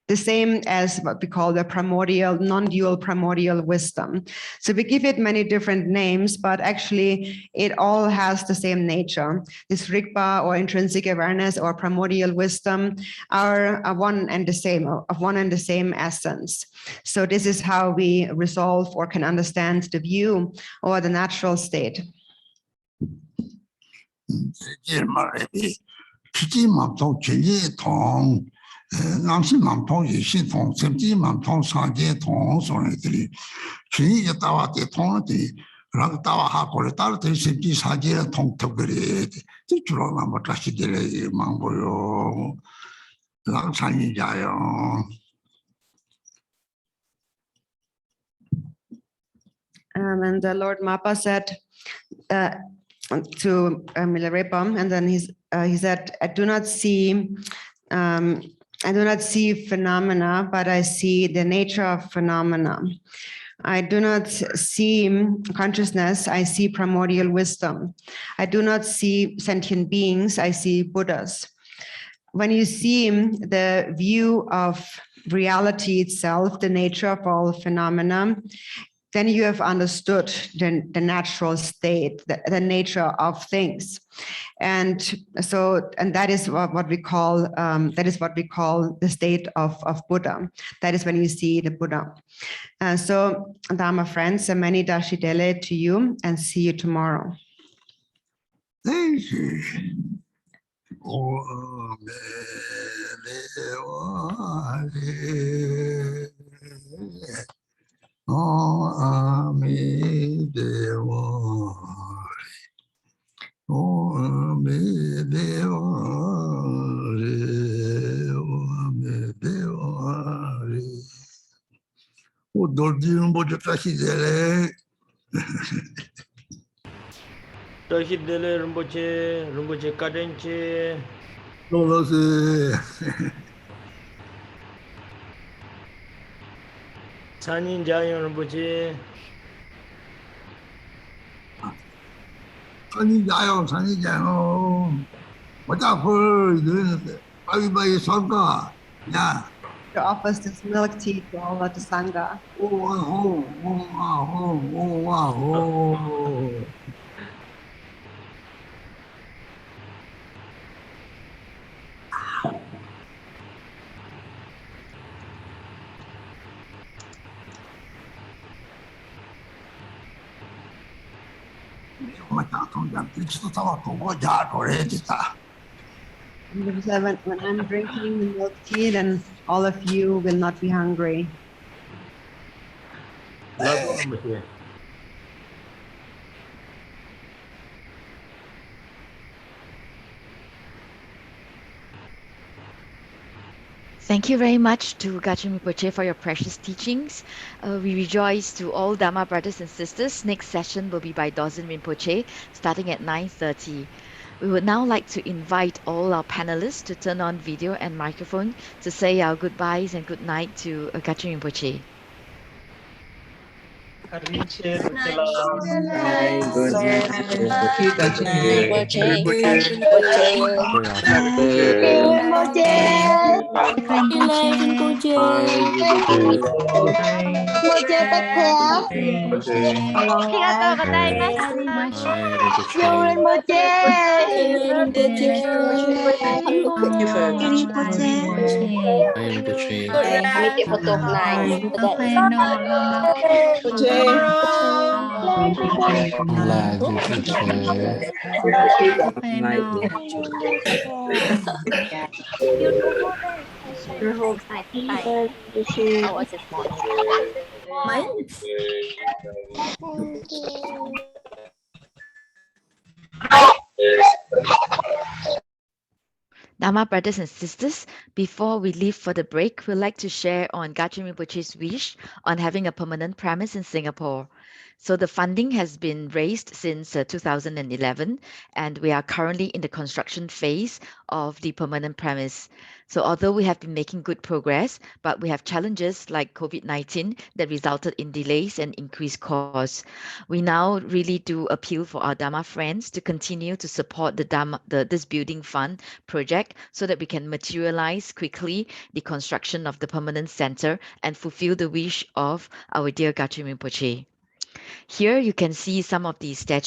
the same as what we call the primordial, non-dual primordial wisdom. So we give it many different names, but actually it all has the same nature. This Rigpa or intrinsic awareness or primordial wisdom are one and the same, of one and the same essence. So this is how we resolve or can understand the view or the natural state. 남신 만통 이신통 셈지 만통 상계 통 소리들이 진이 따와 대통들이 랑 따와 하고를 따로 될 셈지 사계 통턱들이 주로 남아 다시들의 망보요 랑산이자요. And the Lord Mapa said to Milarepa, and then he said, I do not see phenomena, but I see the nature of phenomena. I do not see consciousness, I see primordial wisdom. I do not see sentient beings, I see Buddhas. When you see the view of reality itself, the nature of all phenomena, then you have understood the natural state, the nature of things. And that is what we call the state of Buddha. That is when you see the Buddha. So Dharma friends, many Dashi Dele to you, and see you tomorrow. Thank you. Ami Dewa, Ami Dewa, Ami Dewa. Dorji Rinpoche tashi dele. Tashi dele Rinpoche kadenche. Lolose. Sanin Jayon Rinpoche. Sanin jayo. What up for doing everybody Sangha? Yeah. To offers this milk tea to all of the Sangha. When I'm drinking the milk tea, then all of you will not be hungry. Thank you very much to Garchen Rinpoche for your precious teachings. We rejoice to all Dharma brothers and sisters. Next session will be by Dorzen Rinpoche, starting at 9:30. We would now like to invite all our panelists to turn on video and microphone to say our goodbyes and good night to Garchen Rinpoche. How was this morning? Dharma brothers and sisters, before we leave for the break, we'd like to share on Garchen Rinpoche's wish on having a permanent premise in Singapore. So the funding has been raised since 2011, and we are currently in the construction phase of the permanent premise. So although we have been making good progress, but we have challenges like COVID-19 that resulted in delays and increased costs. We now really do appeal for our Dharma friends to continue to support this building fund project so that we can materialize quickly the construction of the permanent center and fulfill the wish of our dear Garchen Rinpoche. Here you can see some of the statues